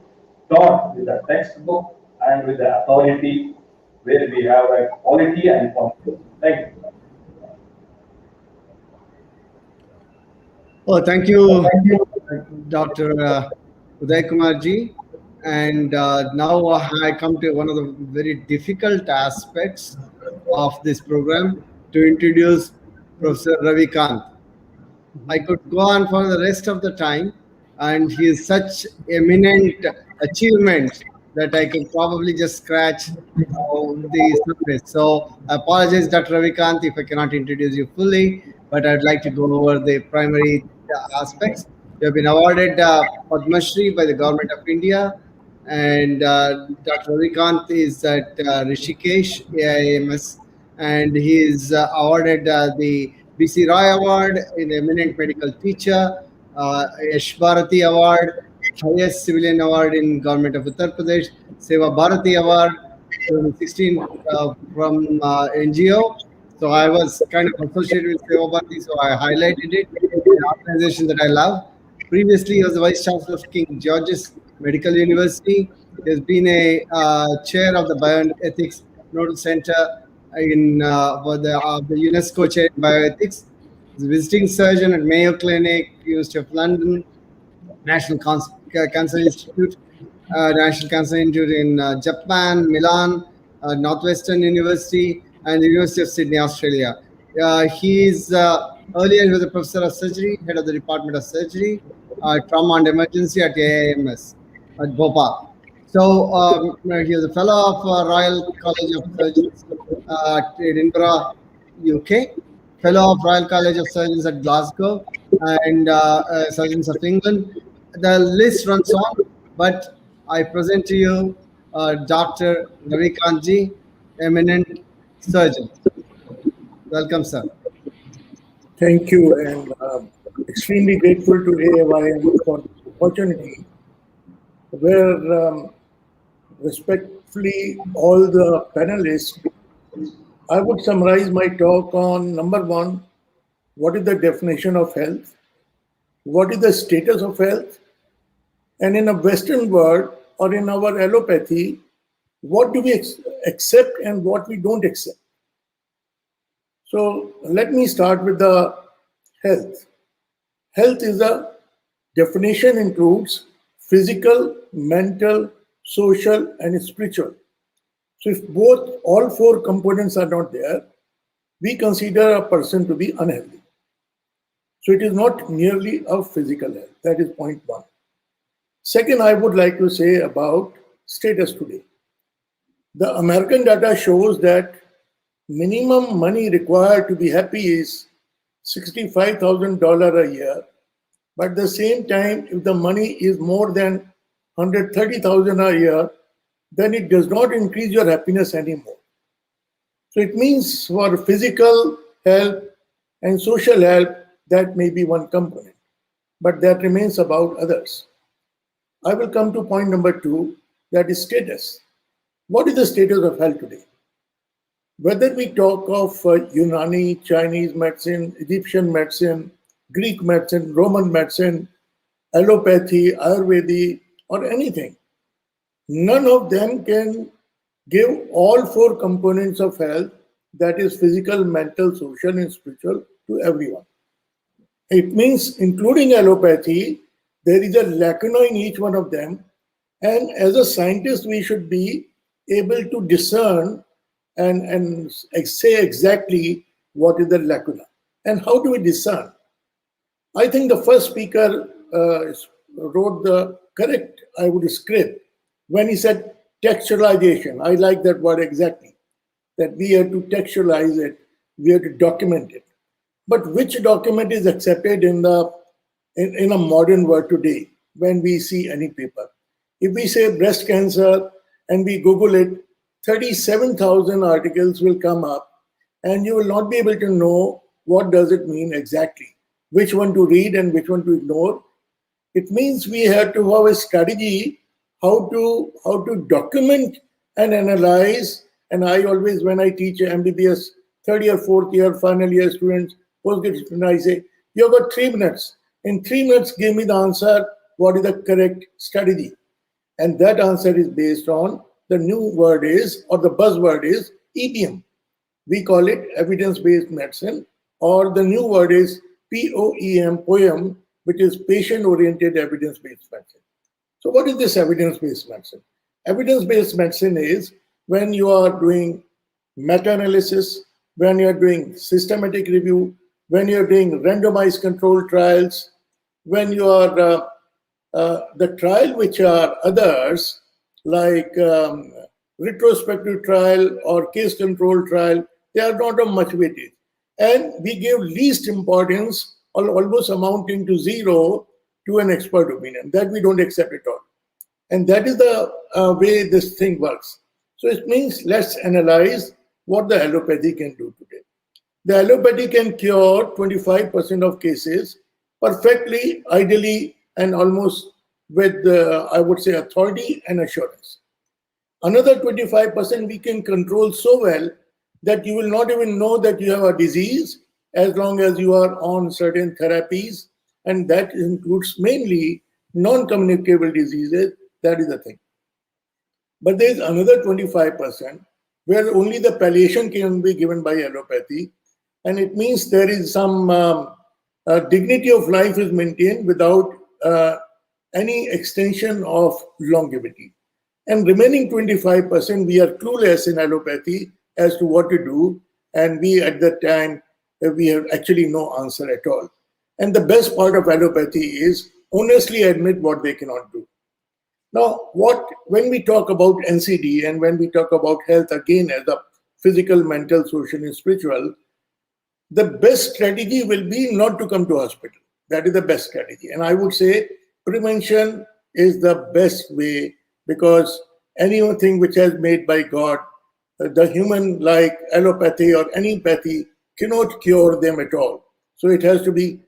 taught with a textbook and with the authority where we have a quality and quantity. Thank you. Oh, thank you, Dr. Uday Kumarji. And now I come to one of the very difficult aspects of this program to introduce Professor Ravi Kant. I could go on for the rest of the time, and he is such eminent achievements that I could probably just scratch the surface. So I apologize, Dr. Ravikant, if I cannot introduce you fully, but I'd like to go over the primary aspects. You have been awarded Padma Shri by the Government of India, and Dr. Ravikant is at Rishikesh AIMS, and he is awarded the BC Roy Award in Eminent Medical Teacher, Yash Bharati Award, highest civilian award in Government of Uttar Pradesh, Seva Bharati Award 2016 from NGO. So I was kind of associated with Seva Bharati, so I highlighted it. An organization that I love. Previously, he was the Vice Chancellor of King George's Medical University. He has been a chair of the Bioethics Nodal Center in for the UNESCO chair in bioethics. He's a visiting surgeon at Mayo Clinic, University of London, National Cancer Institute, National Cancer Institute in Japan, Milan, Northwestern University, and the University of Sydney, Australia. He is Earlier, he was a professor of surgery, head of the Department of Surgery, Trauma and Emergency at AIMS at Bhopal. So he was a fellow of Royal College of Surgeons at Edinburgh, UK, fellow of Royal College of Surgeons at Glasgow, and Surgeons of England. The list runs on, but I present to you Dr. Ravikantji, eminent surgeon. Welcome, sir. Thank you, and extremely grateful to AIYM for the opportunity where respectfully all the panelists, I would summarize my talk on number one, what is the definition of health? What is the status of health? And in a Western world or in our allopathy, what do we accept and what we don't accept? So let me start with the health. Health is a definition includes physical, mental, social, and spiritual. So if all four components are not there, we consider a person to be unhealthy. So it is not merely a physical health. That is point one. Second, I would like to say about status today. The American data shows that minimum money required to be happy is $65,000 a year. But at the same time, if the money is more than $130,000 a year, then it does not increase your happiness anymore. So it means for physical health and social health, that may be one component, but that remains about others. I will come to point number two, that is status. What is the status of health today? Whether we talk of Unani, Chinese medicine, Egyptian medicine, Greek medicine, Roman medicine, allopathy, Ayurvedic, or anything, none of them can give all four components of health, that is physical, mental, social, and spiritual, to everyone. It means, including allopathy, there is a lacuna in each one of them. And as a scientist, we should be able to discern and say exactly what is the lacuna. And how do we discern? I think the first speaker wrote the correct, I would script, when he said textualization. I like that word exactly, that we have to textualize it, we have to document it. But which document is accepted in a modern world today when we see any paper? If we say breast cancer and we Google it, 37,000 articles will come up, and you will not be able to know what does it mean exactly, which one to read and which one to ignore. It means we have to have a strategy how to document and analyze. And I always, when I teach MBBS third year, fourth year, final year students, postgraduate students, I say, you've got 3 minutes. In 3 minutes, give me the answer, what is the correct strategy? And that answer is based on the new word is, or the buzzword is EPM. We call it evidence-based medicine, or the new word is POEM, which is patient-oriented evidence-based medicine. So what is this evidence-based medicine? Evidence-based medicine is when you are doing meta-analysis, when you're doing systematic review, when you're doing randomized controlled trials, when you are the trial which are others, like retrospective trial or case control trial, they are not of much weightage. And we give least importance, or almost amounting to 0, to an expert opinion. That we don't accept at all. And that is the way this thing works. So it means let's analyze what the allopathy can do today. The allopathy can cure 25% of cases perfectly, ideally, and almost with, I would say, authority and assurance. Another 25% we can control so well that you will not even know that you have a disease as long as you are on certain therapies, and that includes mainly non-communicable diseases. That is the thing. But there is another 25% where only the palliation can be given by allopathy, and it means there is some dignity of life is maintained without any extension of longevity. And remaining 25%, we are clueless in allopathy as to what to do, and we at that time we have actually no answer at all. And the best part of allopathy is honestly admit what they cannot do. Now, when we talk about NCD and when we talk about health again as a physical, mental, social, and spiritual, the best strategy will be not to come to hospital. That is the best strategy. And I would say prevention is the best way, because anything which has made by God, the human like allopathy or any pathy cannot cure them at all. So it has to be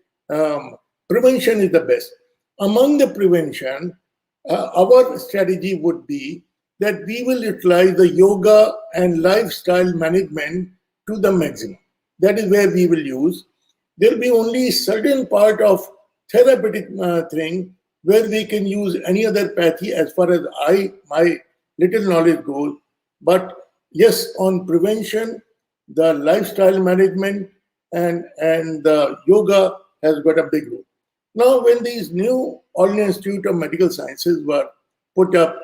prevention is the best. Among the prevention, our strategy would be that we will utilize the yoga and lifestyle management to the maximum. That is where we will use. There will be only certain part of therapeutic thing where we can use any other pathy as far as my little knowledge goes. But yes, on prevention, the lifestyle management and the yoga has got a big role. Now, when these new All India Institute of Medical Sciences were put up,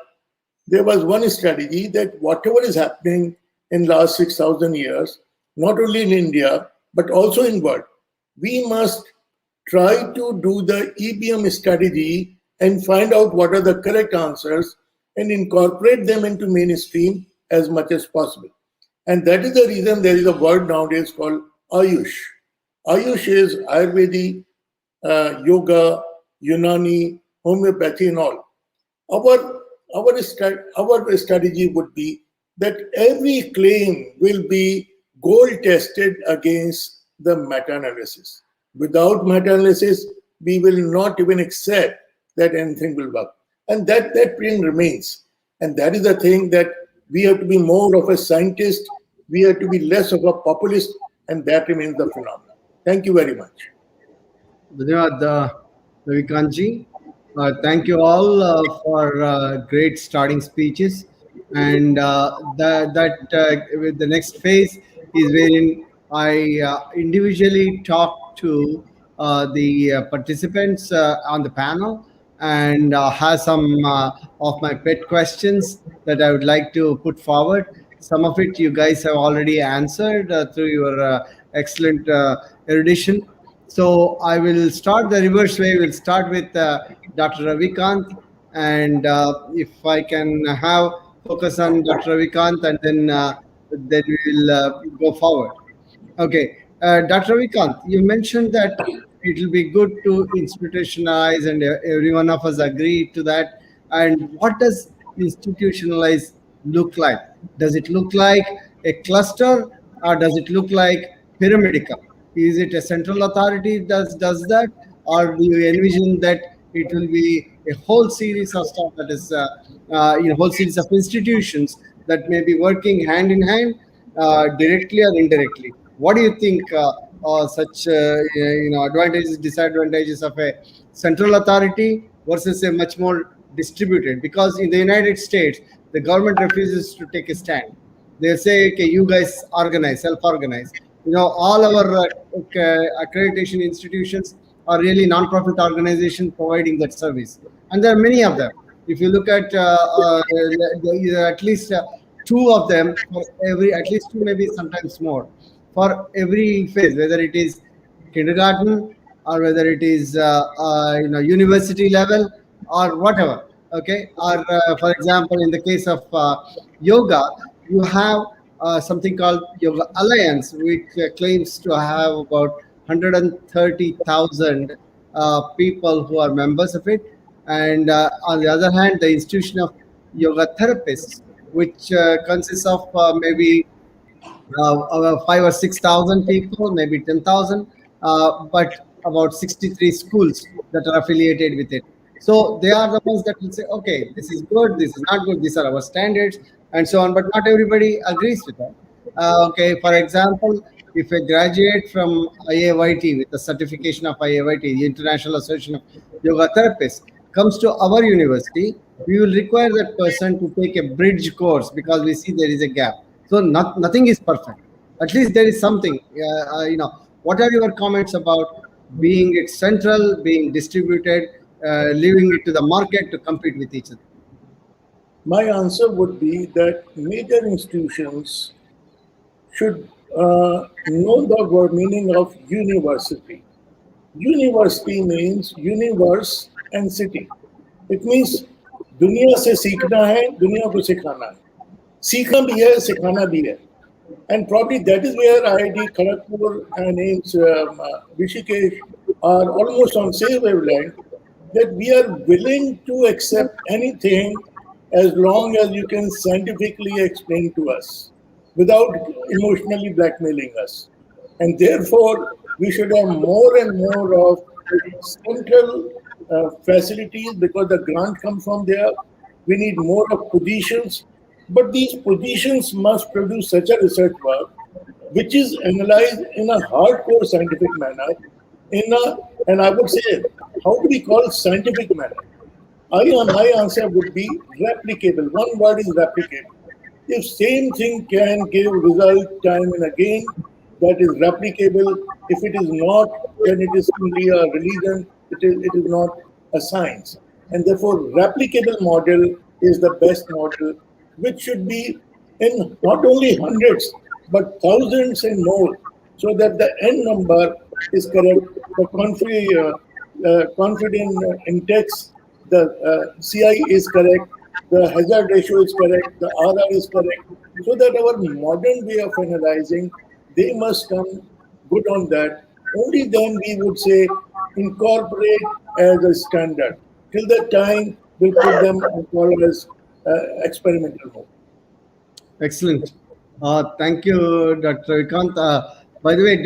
there was one strategy that whatever is happening in last 6,000 years, not only in India, but also in world, we must try to do the EBM strategy and find out what are the correct answers and incorporate them into mainstream as much as possible. And that is the reason there is a word nowadays called Ayush. Ayush is Ayurvedic, yoga, Unani, homeopathy, and all. Our strategy would be that every claim will be goal tested against the meta-analysis. Without meta-analysis, we will not even accept that anything will work. And that thing remains. And that is the thing that we have to be more of a scientist, we have to be less of a populist, and that remains the phenomenon. Thank you very much. Dhanyawad, Ravikantji. Thank you all for great starting speeches. And with the next phase is wherein I individually talk to the participants on the panel and have some of my pet questions that I would like to put forward. Some of it you guys have already answered through your excellent erudition. So I will start the reverse way. We'll start with Dr. Ravikant, and if I can have focus on Dr. Ravikant, and then we will go forward. Okay, Dr. Ravikant, you mentioned that it will be good to institutionalize, and every one of us agree to that. And what does institutionalize look like? Does it look like a cluster, or does it look like pyramidical? Is it a central authority does that, or do you envision that it will be a whole series of stuff that is, whole series of institutions that may be working hand in hand, directly or indirectly? What do you think such advantages, disadvantages of a central authority versus a much more distributed? Because in the United States, the government refuses to take a stand. They say, okay, you guys organize, self-organize. All our accreditation institutions are really non-profit organizations providing that service, and there are many of them. If you look at at least two of them for every, at least two, maybe sometimes more, for every phase, whether it is kindergarten or whether it is university level or whatever. Okay, or for example, in the case of yoga, you have something called Yoga Alliance, which claims to have about 130,000 people who are members of it. And on the other hand, the Institution of Yoga Therapists, which consists of maybe about 5 or 6 thousand people, maybe 10,000, but about 63 schools that are affiliated with it. So they are the ones that will say, okay, this is good, this is not good, these are our standards, and so on. But not everybody agrees with that. Okay, for example, if a graduate from IAYT with the certification of IAYT, the International Association of Yoga Therapists, comes to our university, we will require that person to take a bridge course because we see there is a gap. So nothing is perfect. At least there is something. What are your comments about being it central, being distributed, leaving it to the market to compete with each other? My answer would be that major institutions should know the word meaning of university. University means universe and city. It means दुनिया से सीखना है, दुनिया को सिखाना है. सीखना भी है, सिखाना भी है. And probably that is where IIT Kharagpur and its Rishikesh are almost on same wavelength, that we are willing to accept anything as long as you can scientifically explain to us without emotionally blackmailing us. And therefore, we should have more and more of central facilities because the grant comes from there. We need more of positions, but these positions must produce such a research work which is analyzed in a hardcore scientific manner, in a, and I would say, how do we call scientific manner? My answer would be replicable. One word is replicable. If same thing can give result time and again, that is replicable. If it is not, then it is simply a religion. It is not a science. And therefore, replicable model is the best model, which should be in not only hundreds, but thousands and more, so that the n number is correct, the confident index, the CI is correct, the hazard ratio is correct, the RR is correct, so that our modern way of analyzing, they must come good on that. Only then we would say incorporate as a standard. Till that time, we'll put them as experimental mode. Excellent. Thank you, Dr. Vikant. By the way,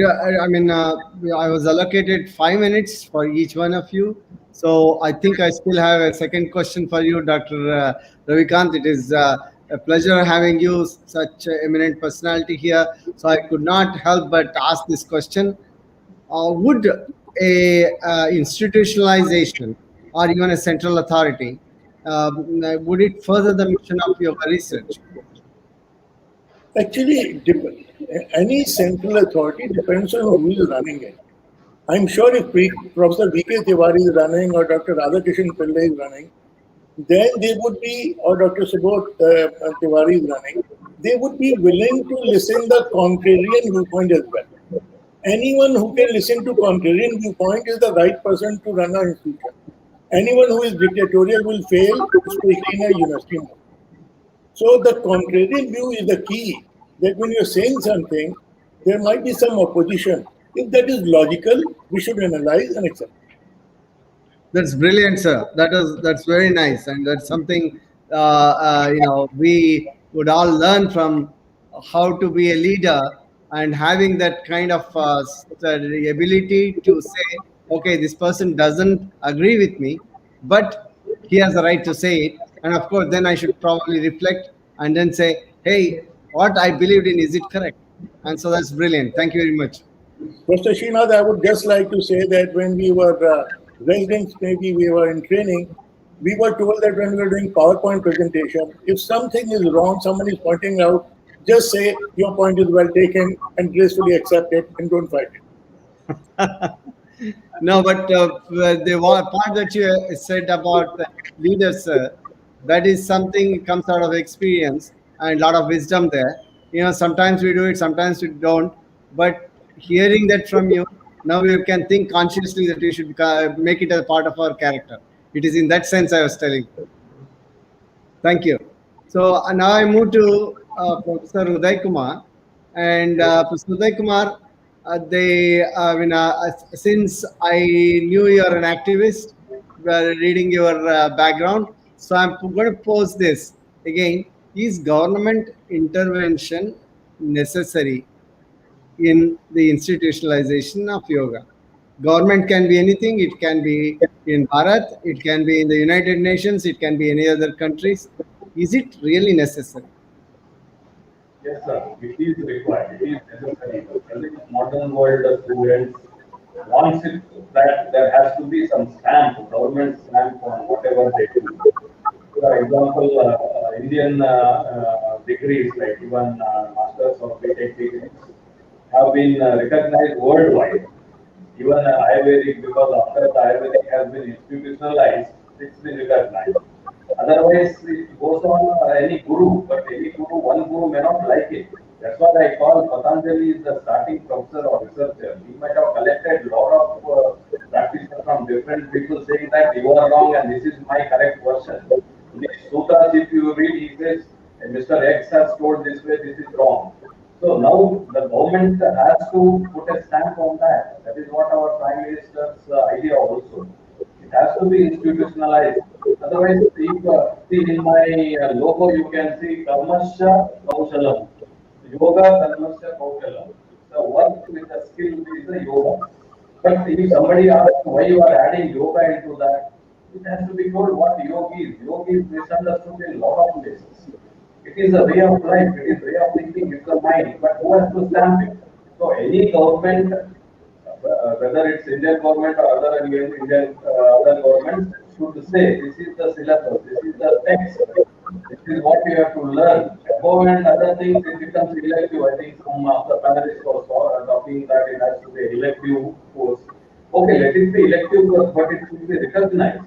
I was allocated 5 minutes for each one of you. So I think I still have a second question for you, Dr. Ravikant. It is a pleasure having you, such an eminent personality here. So I could not help but ask this question. Would a institutionalization or even a central authority, would it further the mission of yoga research? Actually, any central authority depends on who is running it. I'm sure if Professor V.K. Tiwari is running or Dr. Radhakishan Pillai is running, then they would be, or Dr. Subodh Tiwari is running, they would be willing to listen the contrarian viewpoint as well. Anyone who can listen to contrarian viewpoint is the right person to run our institution. Anyone who is dictatorial will fail, especially in a university mode. So the contrarian view is the key, that when you're saying something, there might be some opposition. If that is logical, we should analyze and accept. That's brilliant, sir. That's very nice, and that's something we would all learn from how to be a leader and having that kind of the ability to say, okay, this person doesn't agree with me, but he has the right to say it, and of course, then I should probably reflect and then say, hey, what I believed in, is it correct? And so that's brilliant. Thank you very much. Professor Srinath, I would just like to say that when we were residents, maybe we were in training, we were told that when we were doing PowerPoint presentation, if something is wrong, someone is pointing out, just say your point is well taken and gracefully accept it and don't fight it. No, but the part that you said about leaders, that is something comes out of experience and a lot of wisdom there. Sometimes we do it, sometimes we don't. But hearing that from you, now we can think consciously that we should make it a part of our character. It is in that sense I was telling. Thank you. So now I move to Professor Uday Kumar. And Professor Uday Kumar, since I knew you are an activist, reading your background, so I'm going to pose this again. Is government intervention necessary in the institutionalization of yoga? Government can be anything. It can be in Bharat, it can be in the United Nations, it can be any other countries. Is it really necessary? Yes, sir. It is required. It is necessary. The present modern world students wants it that there has to be some stamp, government stamp on whatever they do. For example, Indian degrees, like even masters or BTech degrees, have been recognized worldwide. Even Ayurvedic, because after the Ayurvedic has been institutionalized, it's been recognized. Otherwise, it goes on any guru, but any guru, one guru may not like it. That's what I call Patanjali is the starting professor or researcher. He might have collected a lot of practices from different people saying that you are wrong and this is my correct version. In the sutras, if you read, he says, Mr. X has told this way, this is wrong. So now the government has to put a stamp on that. That is what our Prime Minister's idea also. It has to be institutionalized. Otherwise, if, see in my logo, you can see Karmasya Kaushalam. Yoga Karmasya Kaushalam. The work with the skill is the yoga. But if somebody asks why you are adding yoga into that, it has to be told what yoga is. Yoga is misunderstood in a lot of places. It is a way of life, it is a way of thinking, it's a mind, but who has to stamp it? So any government, whether it's Indian government or other governments, should say this is the syllabus, this is the text, this is what you have to learn. Above and other things, it becomes elective. I think some of the panelists was talking that it has to be elective course. Okay, let it be elective course, but it should be recognized.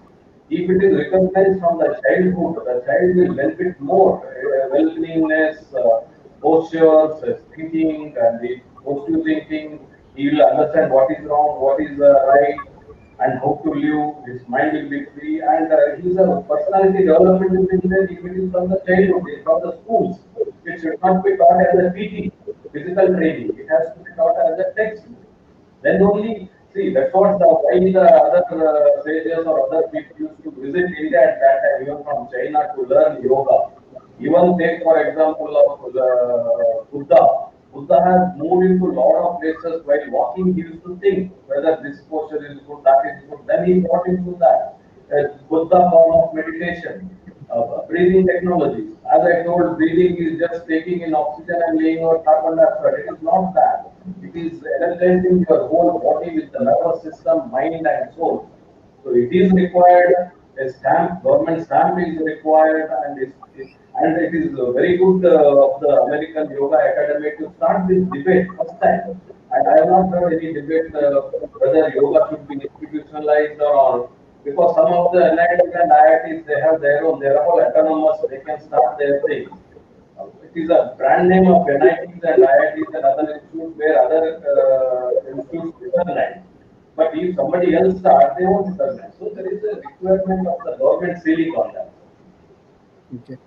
If it is recognized from the childhood, the child will benefit more. Well-beingness, postures, thinking, and the positive thinking, he will understand what is wrong, what is right, and how to live. His mind will be free, and his personality development will be there if it is from the childhood, from the schools. It should not be taught as a PT, physical training. It has to be taught as a textbook. Then only, see, that's what the why the other sages or other people used to visit India at that time, even from China to learn yoga. Even take for example of the Buddha. Buddha has moved into a lot of places while walking. He used to think whether this posture is good, that is good. Then he got into that. Buddha form of meditation, breathing technologies. As I told, breathing is just taking in oxygen and laying out carbon dioxide. It is not that. It is energizing your whole body with the nervous system, mind, and soul. So it is required. A stamp, government stamp is required, and it is very good of the American Yoga Academy to start this debate first time. And I have not heard any debate whether yoga should be institutionalized or because some of the NITs and IITs they have their own, they are all autonomous, they can start their things. It is a brand name of NITs and IITs and other institutes where other institutes recognize. But if somebody else starts, they won't recognize. So there is a requirement of the government ceiling on that. Okay.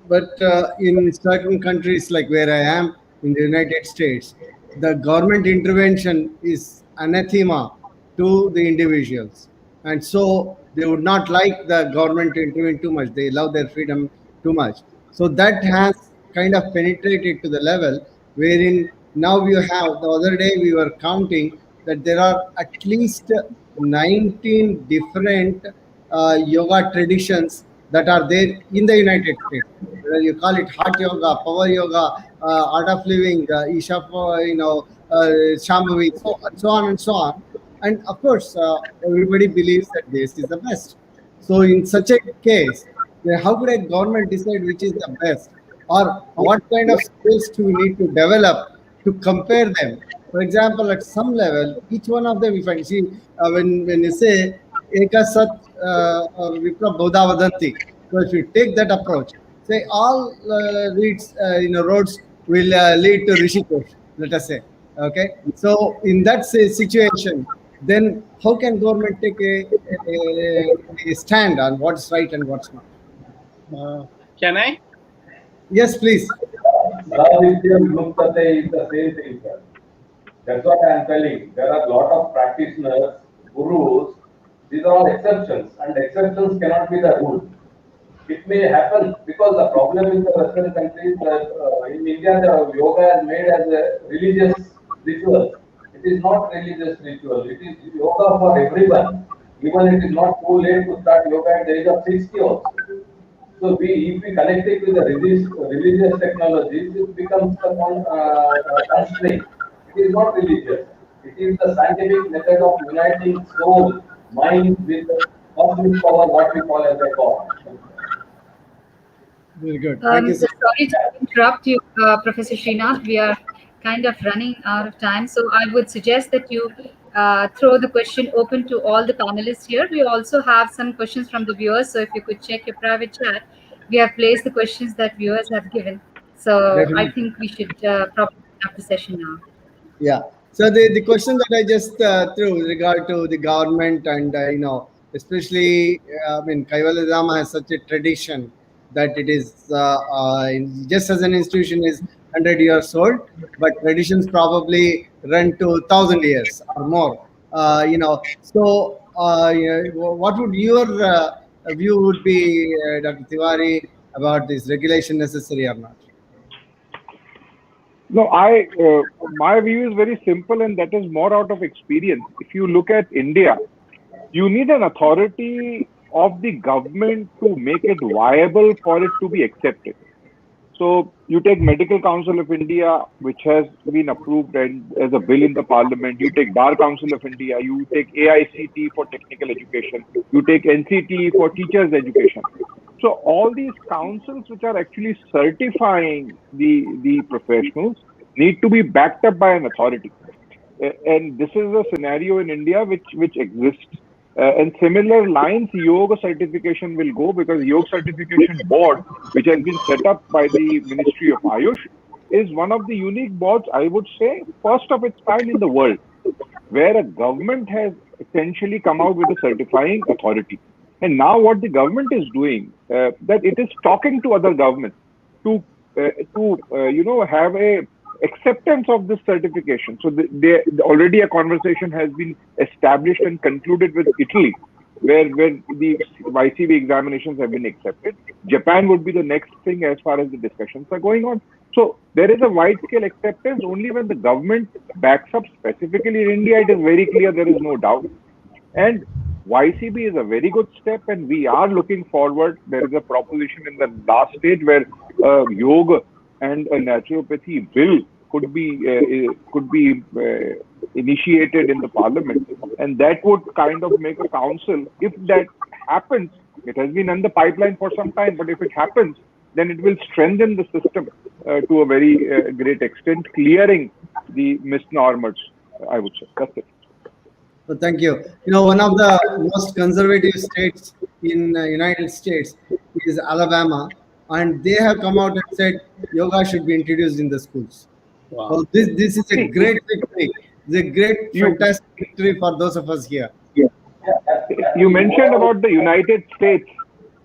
But in certain countries like where I am in the United States, the government intervention is anathema to the individuals. And so they would not like the government to intervene too much. They love their freedom too much. So that has kind of penetrated to the level wherein now you have, the other day we were counting that there are at least 19 different yoga traditions that are there in the United States. Whether you call it heart yoga, power yoga, art of living, Isha, Shambhavi, so on and so on. And of course, everybody believes that this is the best. So in such a case, then how could a government decide which is the best? Or what kind of skills do we need to develop to compare them? For example, at some level, each one of them, if I see, when you say Eka Sat Vipra Bodha Vadanti, so if you take that approach, say all roads will lead to Rishikesh, let us say. Okay, so in that situation, then how can government take a stand on what's right and what's not? Can I? Yes, please. Sahavidya Vimuktate is the same thing, sir. That's what I am telling. There are a lot of practitioners, gurus. These are all exceptions, and exceptions cannot be the rule. It may happen because the problem in the Western countries, in India, the yoga is made as a religious ritual. It is not religious ritual. It is yoga for everyone. Even it is not too late to start yoga at the age of 60 also. So if we connect it with the religious technologies, it becomes the constraint. It is not religious. It is the scientific method of uniting soul, mind with cosmic power, what we call as a God. Very good. Thank you, sir. Sorry to interrupt you, Professor Srinath. We are kind of running out of time. So I would suggest that you throw the question open to all the panelists here. We also have some questions from the viewers. So if you could check your private chat, we have placed the questions that viewers have given. So I Definitely. think we should probably wrap the session now. Yeah. So the question that I just threw with regard to the government and especially I mean Kaivalyadhāma has such a tradition that it is just as an institution is 100 years old, but traditions probably run to 1,000 years or more. So what would your view would be, Dr. Tiwari, about this regulation necessary or not? No, my view is very simple, and that is more out of experience. If you look at India, you need an authority of the government to make it viable for it to be accepted. So you take Medical Council of India, which has been approved and as a bill in the parliament. You take Bar Council of India. You take AICT for technical education. You take NCT for teachers education. So all these councils which are actually certifying the professionals need to be backed up by an authority. And this is a scenario in India which exists. And similar lines, yoga certification will go, because yoga certification board, which has been set up by the Ministry of Ayush, is one of the unique boards, I would say, first of its kind in the world, where a government has essentially come out with a certifying authority. And now what the government is doing, that it is talking to other governments to have a acceptance of this certification. So already a conversation has been established and concluded with Italy, where the YCV examinations have been accepted. Japan would be the next thing as far as the discussions are going on. So there is a wide scale acceptance. Only when the government backs up, specifically in India, it is very clear, there is no doubt. And YCB is a very good step, and we are looking forward. There is a proposition in the last stage where yoga and a naturopathy bill could be initiated in the parliament, and that would kind of make a council. If that happens, it has been in the pipeline for some time, but if it happens, then it will strengthen the system to a very great extent, clearing the misnomers, I would say. That's it. So thank you. One of the most conservative states in United States is Alabama, and they have come out and said yoga should be introduced in the schools. Wow. So this is a great victory. It's a great, fantastic victory for those of us here. You mentioned about the United States,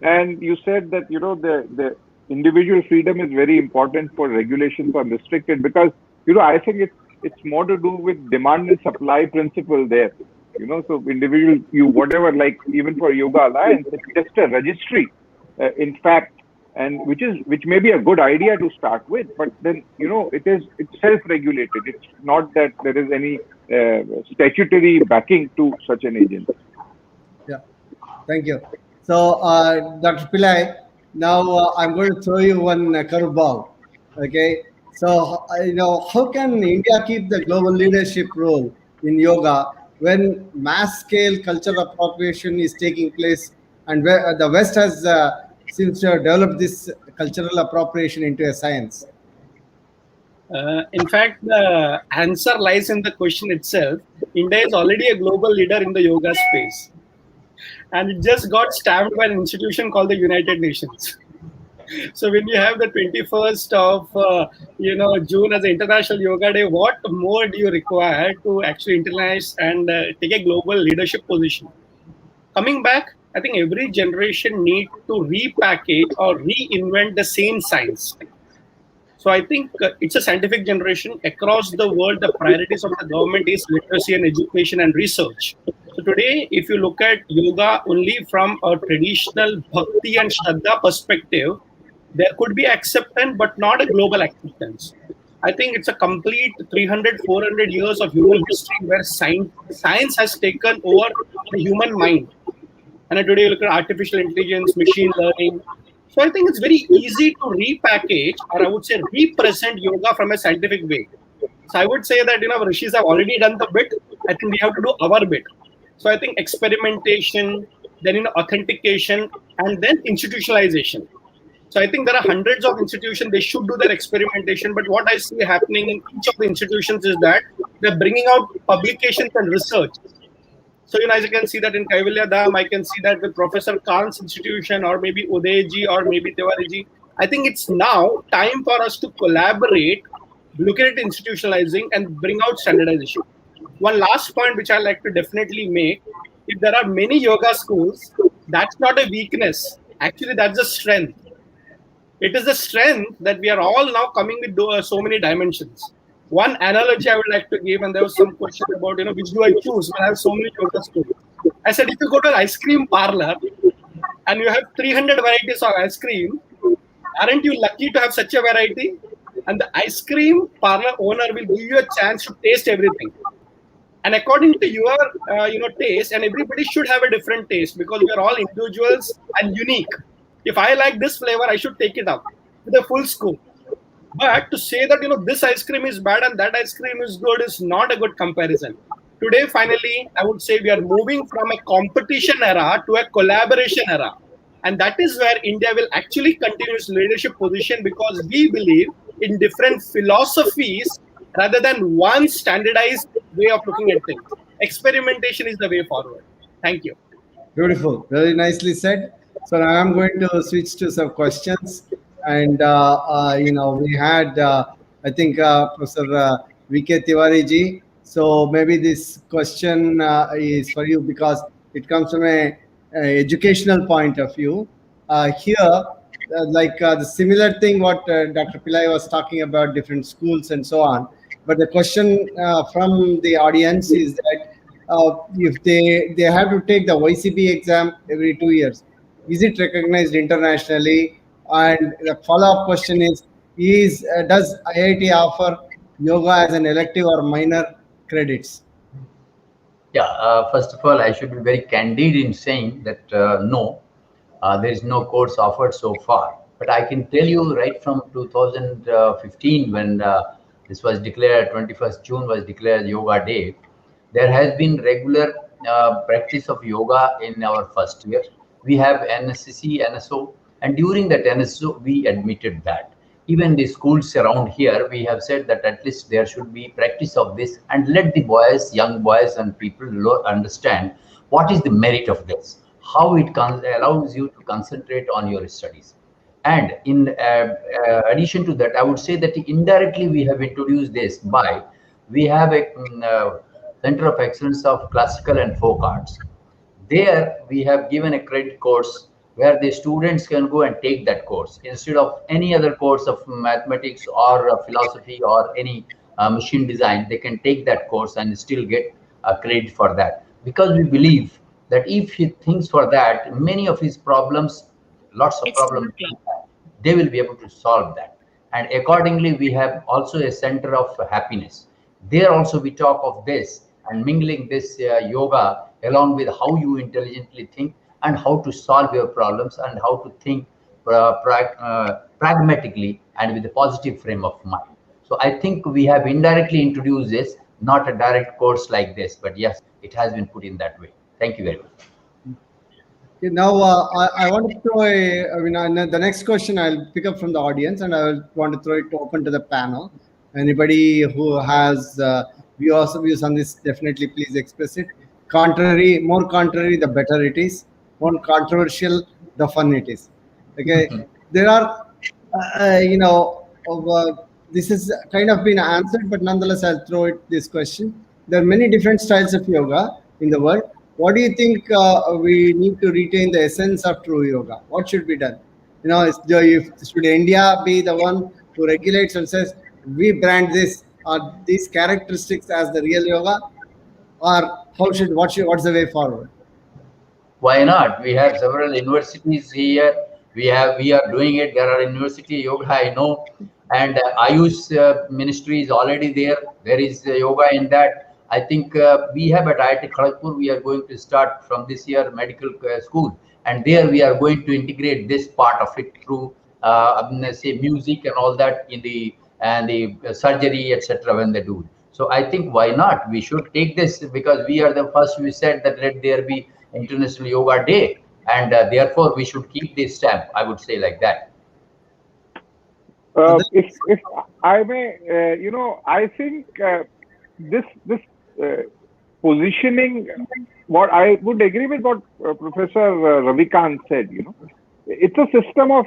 and you said that the individual freedom is very important for regulations are restricted, because I think it's more to do with demand and supply principle there. So individual, whatever, like even for Yoga Alliance, it's just a registry, in fact, and which may be a good idea to start with, but then it's self-regulated. It's not that there is any statutory backing to such an agency. Yeah, thank you. So, Dr. Pillai, now I'm going to throw you one curveball. Okay, so how can India keep the global leadership role in yoga when mass scale cultural appropriation is taking place, and where the West has seems to have developed this cultural appropriation into a science? In fact, the answer lies in the question itself. India is already a global leader in the yoga space, and it just got stamped by an institution called the United Nations. So when you have the 21st of June as the International Yoga Day, what more do you require to actually internalize and take a global leadership position? Coming back, I think every generation need to repackage or reinvent the same science. So I think it's a scientific generation across the world. The priorities of the government is literacy and education and research. So today, if you look at yoga only from a traditional bhakti and shraddha perspective, there could be acceptance, but not a global acceptance. I think it's a complete 300, 400 years of human history where science has taken over the human mind. And today you look at artificial intelligence, machine learning. So I think it's very easy to repackage, or I would say represent yoga from a scientific way. So I would say that rishis have already done the bit. I think we have to do our bit. So I think experimentation, then authentication, and then institutionalization. So I think there are hundreds of institutions. They should do their experimentation. But what I see happening in each of the institutions is that they're bringing out publications and research. So, as you can see that in Kaivalyadhāma, I can see that with Professor Khan's institution, or maybe Udayji, or maybe Tiwariji, I think it's now time for us to collaborate, look at institutionalizing, and bring out standardization. One last point which I like to definitely make: if there are many yoga schools, that's not a weakness. Actually, that's a strength. It is the strength that we are all now coming with so many dimensions. One analogy I would like to give, and there was some question about, which do I choose when I have so many yoga schools. I said, if you go to an ice cream parlor and you have 300 varieties of ice cream, aren't you lucky to have such a variety? And the ice cream parlor owner will give you a chance to taste everything. And according to your taste, and everybody should have a different taste because we are all individuals and unique. If I like this flavor, I should take it up with a full scoop. But to say that this ice cream is bad and that ice cream is good is not a good comparison. Today, finally, I would say we are moving from a competition era to a collaboration era. And that is where India will actually continue its leadership position, because we believe in different philosophies rather than one standardized way of looking at things. Experimentation is the way forward. Thank you. Beautiful, very nicely said. So now I'm going to switch to some questions, and we had I think Professor V.K. Tiwari ji. So maybe this question is for you because it comes from a educational point of view. Here, the similar thing what Dr. Pillai was talking about, different schools and so on. But the question from the audience is that if they have to take the YCB exam every 2 years, is it recognized internationally? And the follow-up question is does IIT offer yoga as an elective or minor credits? Yeah, first of all, I should be very candid in saying that no, there is no course offered so far. But I can tell you right from 2015, when this was declared, 21st June was declared Yoga Day, there has been regular practice of yoga in our first year. We have NSCC, NSO, and during that NSO, we admitted that. Even the schools around here, we have said that at least there should be practice of this, and let the boys, young boys and people understand what is the merit of this, how it allows you to concentrate on your studies. And in addition to that, I would say that indirectly we have introduced this by, we have a Center of Excellence of Classical and Folk Arts. There we have given a credit course where the students can go and take that course instead of any other course of mathematics or philosophy or any machine design. They can take that course and still get credit for that, because we believe that if he thinks for that, many of his problems, lots of problems, they will be able to solve that. And accordingly, we have also a center of happiness. There also we talk of this and mingling this yoga along with how you intelligently think and how to solve your problems and how to think pragmatically and with a positive frame of mind. So I think we have indirectly introduced this, not a direct course like this, but yes, it has been put in that way. Thank you very much. Okay, now I want to throw the next question I'll pick up from the audience, and I will want to throw it open to the panel. Anybody who has views on this, definitely please express it. More contrary, the better it is. More controversial, the fun it is. Okay, there are, this has kind of been answered, but nonetheless, I'll throw it this question. There are many different styles of yoga in the world. What do you think we need to retain the essence of true yoga? What should be done? Should India be the one who regulates and says we brand this or these characteristics as the real yoga, or what's the way forward? Why not? We have several universities here. We are doing it. There are university yoga, I know, and Ayush ministry is already there. There is yoga in that. I think we have at IIT Kharagpur. We are going to start from this year medical school, and there we are going to integrate this part of it through say music and all that in the surgery, etc. when they do. So I think why not? We should take this because we are the first. We said that let there be International Yoga Day, and therefore we should keep this stamp. I would say like that. If I may, I think this positioning. What I would agree with what Professor Ravikant said. It's a system of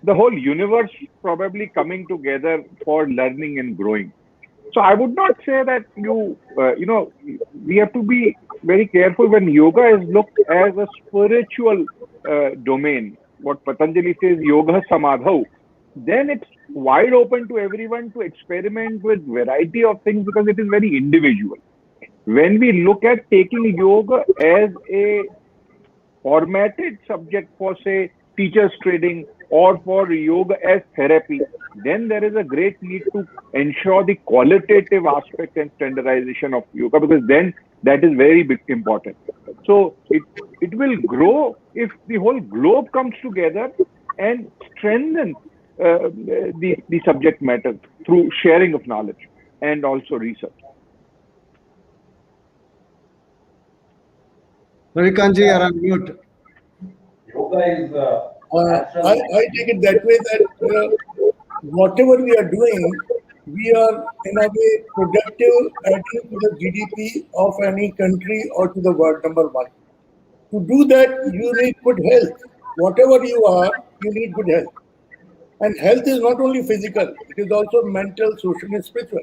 the whole universe probably coming together for learning and growing. So I would not say that we have to be very careful when yoga is looked as a spiritual domain. What Patanjali says, yoga samadhau. Then it's wide open to everyone to experiment with variety of things because it is very individual. When we look at taking yoga as a formatted subject for, say, teachers training or for yoga as therapy, then there is a great need to ensure the qualitative aspect and standardization of yoga, because then that is very big, important. So it will grow if the whole globe comes together and strengthen the subject matter through sharing of knowledge and also research. Ravikanji, you're on mute. Yoga is I take it that way that whatever we are doing, we are in a way productive, adding to the GDP of any country or to the world, number one. To do that, you need good health. Whatever you are, you need good health. And health is not only physical, it is also mental, social, and spiritual.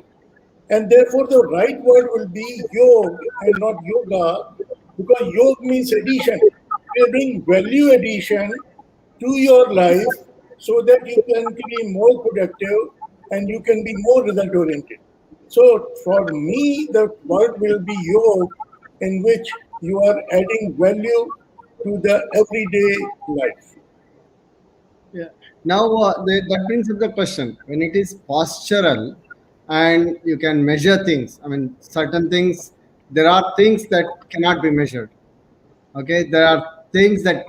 And therefore, the right word will be yog and not yoga, because yog means addition. You are doing value addition to your life so that you can be more productive and you can be more result oriented. So, for me, the word will be yog, in which you are adding value to the everyday life. Yeah. Now, that brings up the question: when it is postural, and you can measure things. I mean, certain things. There are things that cannot be measured. Okay, there are things that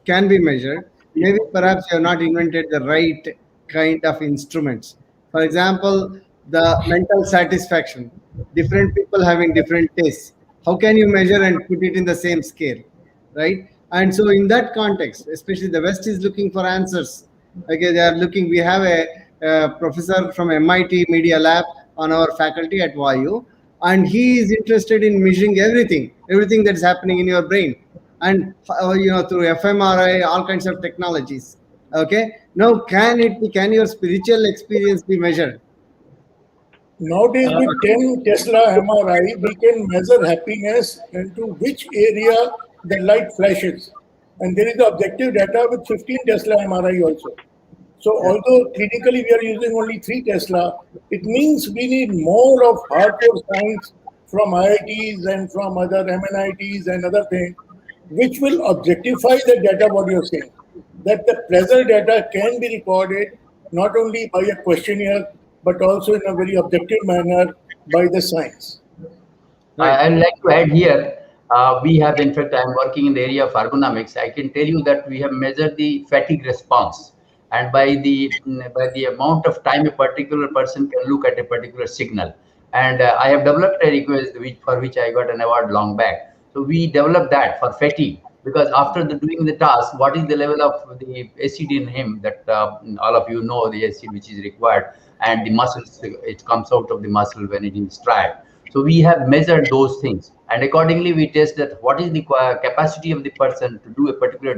can be measured. Maybe perhaps you have not invented the right kind of instruments. For example, the mental satisfaction. Different people having different tastes. How can you measure and put it in the same scale, right? And so, in that context, especially the West is looking for answers. Okay, they are looking. We have a professor from MIT Media Lab on our faculty at YU, and he is interested in measuring everything that's happening in your brain, and through fMRI, all kinds of technologies. Okay, now can your spiritual experience be measured? Nowadays, with 10 Tesla MRI, we can measure happiness into which area the light flashes. And there is the objective data with 15 Tesla MRI also. So, although clinically we are using only 3 Tesla, it means we need more of hardcore science from IITs and from other MNITs and other things, which will objectify the data, what you're saying. That the present data can be recorded not only by a questionnaire, but also in a very objective manner by the science. Right. I'd like to add here, we have, in fact, I'm working in the area of ergonomics. I can tell you that we have measured the fatigue response, and by the amount of time a particular person can look at a particular signal. And I have developed a request for which I got an award long back. So we developed that for fatigue, because after doing the task, what is the level of the acid in him, that all of you know the acid which is required, and the muscles, it comes out of the muscle when it is tired. So we have measured those things, and accordingly we test that what is the capacity of the person to do a particular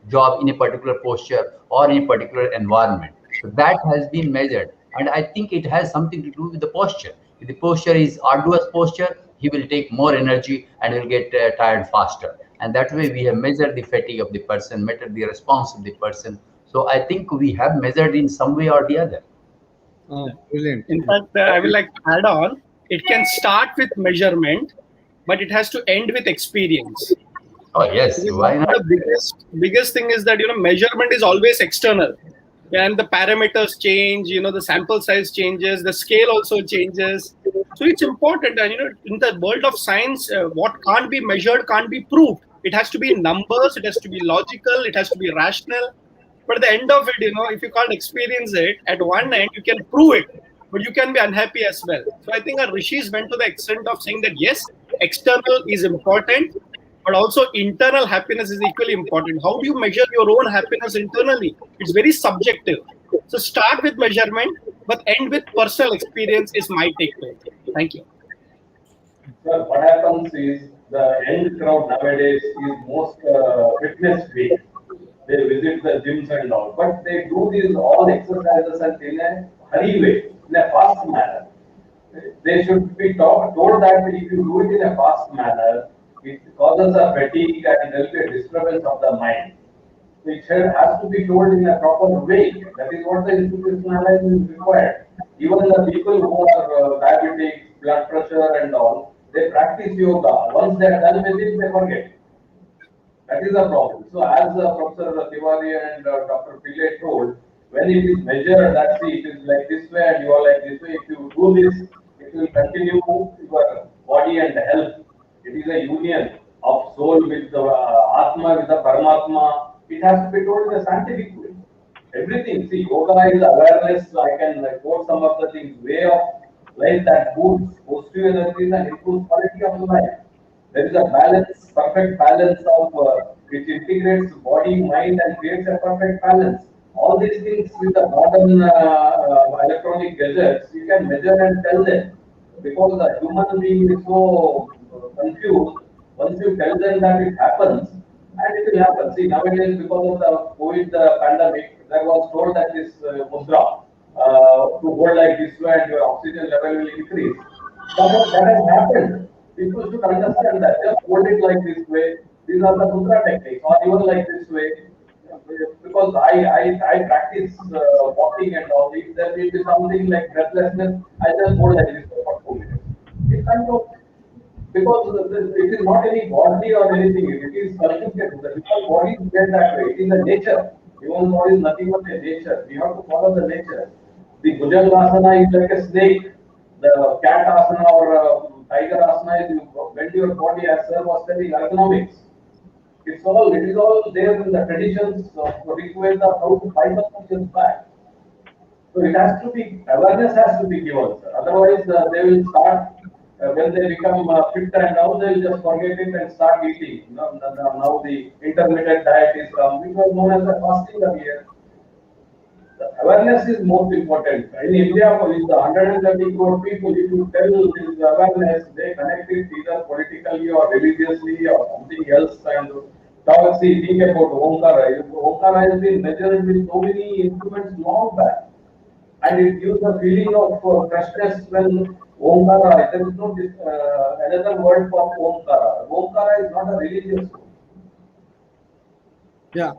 job in a particular posture or in a particular environment. So that has been measured, and I think it has something to do with the posture. If the posture is arduous posture, he will take more energy and will get tired faster. And that way we have measured the fatigue of the person, measured the response of the person. So I think we have measured in some way or the other. Oh, brilliant. In fact, I will like to add on. It can start with measurement, but it has to end with experience. Oh yes, Because why one not? of the biggest thing is that measurement is always external, and the parameters change. The sample size changes, the scale also changes. So it's important, and in the world of science, what can't be measured can't be proved. It has to be in numbers. It has to be logical. It has to be rational. But at the end of it, if you can't experience it, at one end you can prove it, but you can be unhappy as well. So I think our rishis went to the extent of saying that yes, external is important, but also internal happiness is equally important. How do you measure your own happiness internally? It's very subjective. So start with measurement, but end with personal experience is my take to it. Thank you. Sir, what happens is the young crowd nowadays is most fitness freak. they visit the gyms and all, but they do these all exercises and in a hurry way, in a fast manner. They should be told that if you do it in a fast manner, it causes a fatigue and there will be a disturbance of the mind. So it has to be told in a proper way. That is what the institutionalization is required. Even the people who are diabetics, blood pressure and all, they practice yoga. Once they are done with it, they forget. That is the problem. So as Professor Tiwari and Dr. Pillai told, when it is measured, that's it is like this way and you are like this way. If you do this, it will continue your body and health. It is a union of soul with the Atma, with the Paramatma. It has to be told in a scientific way. Everything, see, yoga is awareness. I can quote some of the things, way of life that boosts positive energies and improves quality of life. There is a balance, perfect balance of which integrates body, mind, and creates a perfect balance. All these things with the modern electronic gadgets, you can measure and tell them because the human being is so confused. Once you tell them that it happens, and it will happen. See, nowadays, because of the COVID pandemic, there was told that this mudra to hold like this way and your oxygen level will increase. That has happened. People should understand that. Just hold it like this way. These are the mudra techniques, or even like this way. Because I practice walking and all. If there will be something like breathlessness, I just hold like this for 2 minutes. It's kind of because it is not any godly or anything, it is circumstances. The human body is made that way. It is a nature. Human body is nothing but a nature. We have to follow the nature. The Bhujangasana is like a snake. The cat asana or tiger asana is you bend your body as sir was telling ergonomics. It is all there in the traditions of Rigveda how to 5,000 years back. So it has to be, awareness has to be given, sir. Otherwise, they will start, when they become fit and now they will just forget it and start eating. Now the intermittent diet is come, which was known as the fasting earlier. The awareness is most important. In India, for the 130 crore people, if you tell this awareness, they connect it either politically or religiously or something else. And now, see, think about Omkara. Omkara has been measured with so many instruments long back and it gives a feeling of freshness when Omkara, there is no another word for Omkara. Omkara is not a religious word. Yeah,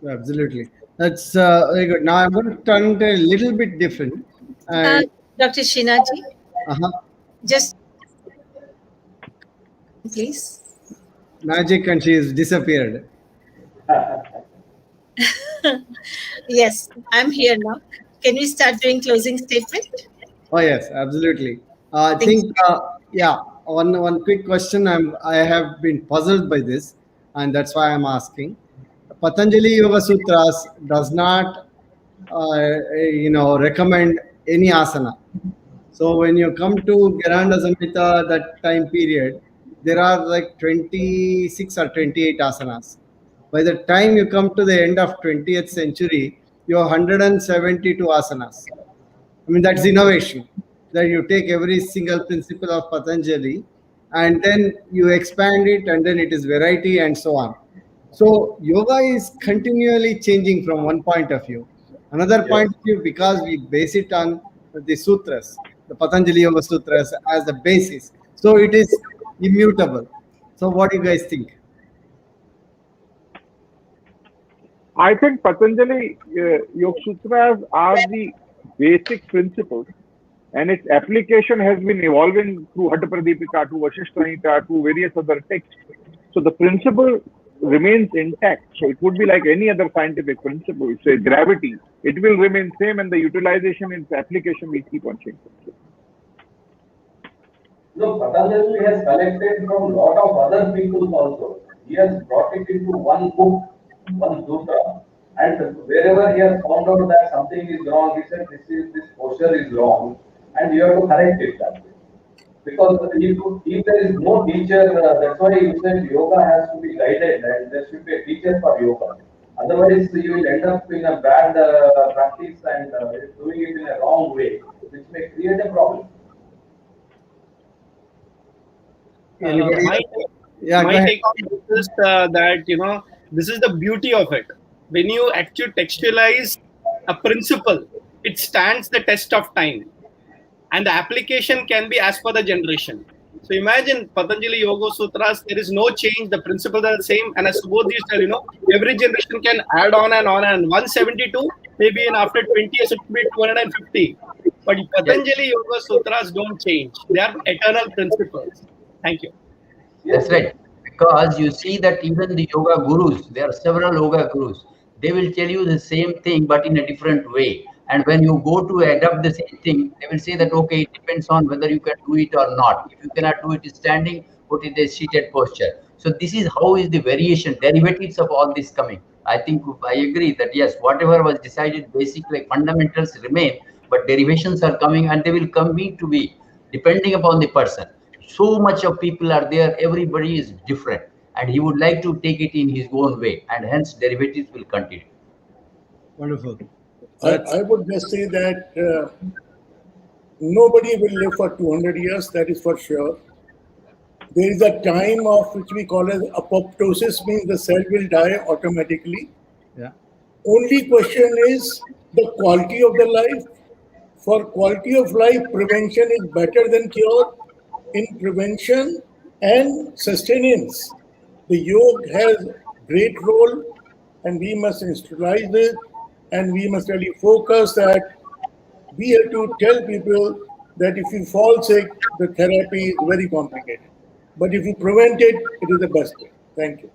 absolutely. That's very good. Now I'm going to turn it a little bit different. And Dr. Srinathji, uh-huh, just please. magic, and she has disappeared. Yes, I'm here now. Can we start doing closing statement? Oh yes, absolutely. I Thank think yeah. One quick question. I have been puzzled by this, and that's why I'm asking. Patanjali Yoga Sutras does not recommend any asana. So when you come to Geranda Samhita, that time period, there are like 26 or 28 asanas. By the time you come to the end of 20th century, you have 172 asanas. I mean, that's innovation. That you take every single principle of Patanjali and then you expand it, and then it is variety and so on. So, yoga is continually changing from one point of view. Another point Yes. of view, because we base it on the sutras, the Patanjali Yoga Sutras as the basis. So, it is immutable. So, what do you guys think? I think Patanjali Yoga Sutras are the basic principles, and its application has been evolving through Hatha Pradipika, to Vasishthanita, to various other texts. So the principle remains intact. So it would be like any other scientific principle, say gravity, it will remain same, and the utilization and application will keep on changing. No, Patanjali has collected from a lot of other people also. He has brought it into one book, one sutra. And wherever he has found out that something is wrong, he said this posture is wrong, and you have to correct it that way. Because if there is no teacher, that's why you said yoga has to be guided and there should be a teacher for yoga. Otherwise, you will end up in a bad practice and doing it in a wrong way, which may create a problem. Anybody? My Yeah, go my ahead. take on this is that This is the beauty of it. When you actually textualize a principle, it stands the test of time, and the application can be as per the generation. So imagine Patanjali Yoga Sutras, there is no change, the principles are the same, and as Subodh said, every generation can add on and on, and 172, maybe in after 20 years it will be 250. But Yes. Patanjali Yoga Sutras don't change. They are eternal principles. Thank you. That's right. Because you see that even the yoga gurus, there are several yoga gurus, they will tell you the same thing but in a different way. And when you go to adapt the same thing, they will say that okay, it depends on whether you can do it or not. If you cannot do it standing, put it in a seated posture. So this is how is the variation, derivatives of all this coming. I think I agree that yes, whatever was decided, basically fundamentals remain, but derivations are coming and they will come to be depending upon the person. So much of people are there, everybody is different, and he would like to take it in his own way, and hence derivatives will continue. Wonderful. I would just say that nobody will live for 200 years, that is for sure. There is a time of which we call as apoptosis, means the cell will die automatically. Yeah. Only question is the quality of the life. For quality of life, prevention is better than cure. In prevention and sustenance, the yoga has great role, and we must institutionalize it, and we must really focus that we have to tell people that if you fall sick, the therapy is very complicated. But if you prevent it, it is the best way. Thank you.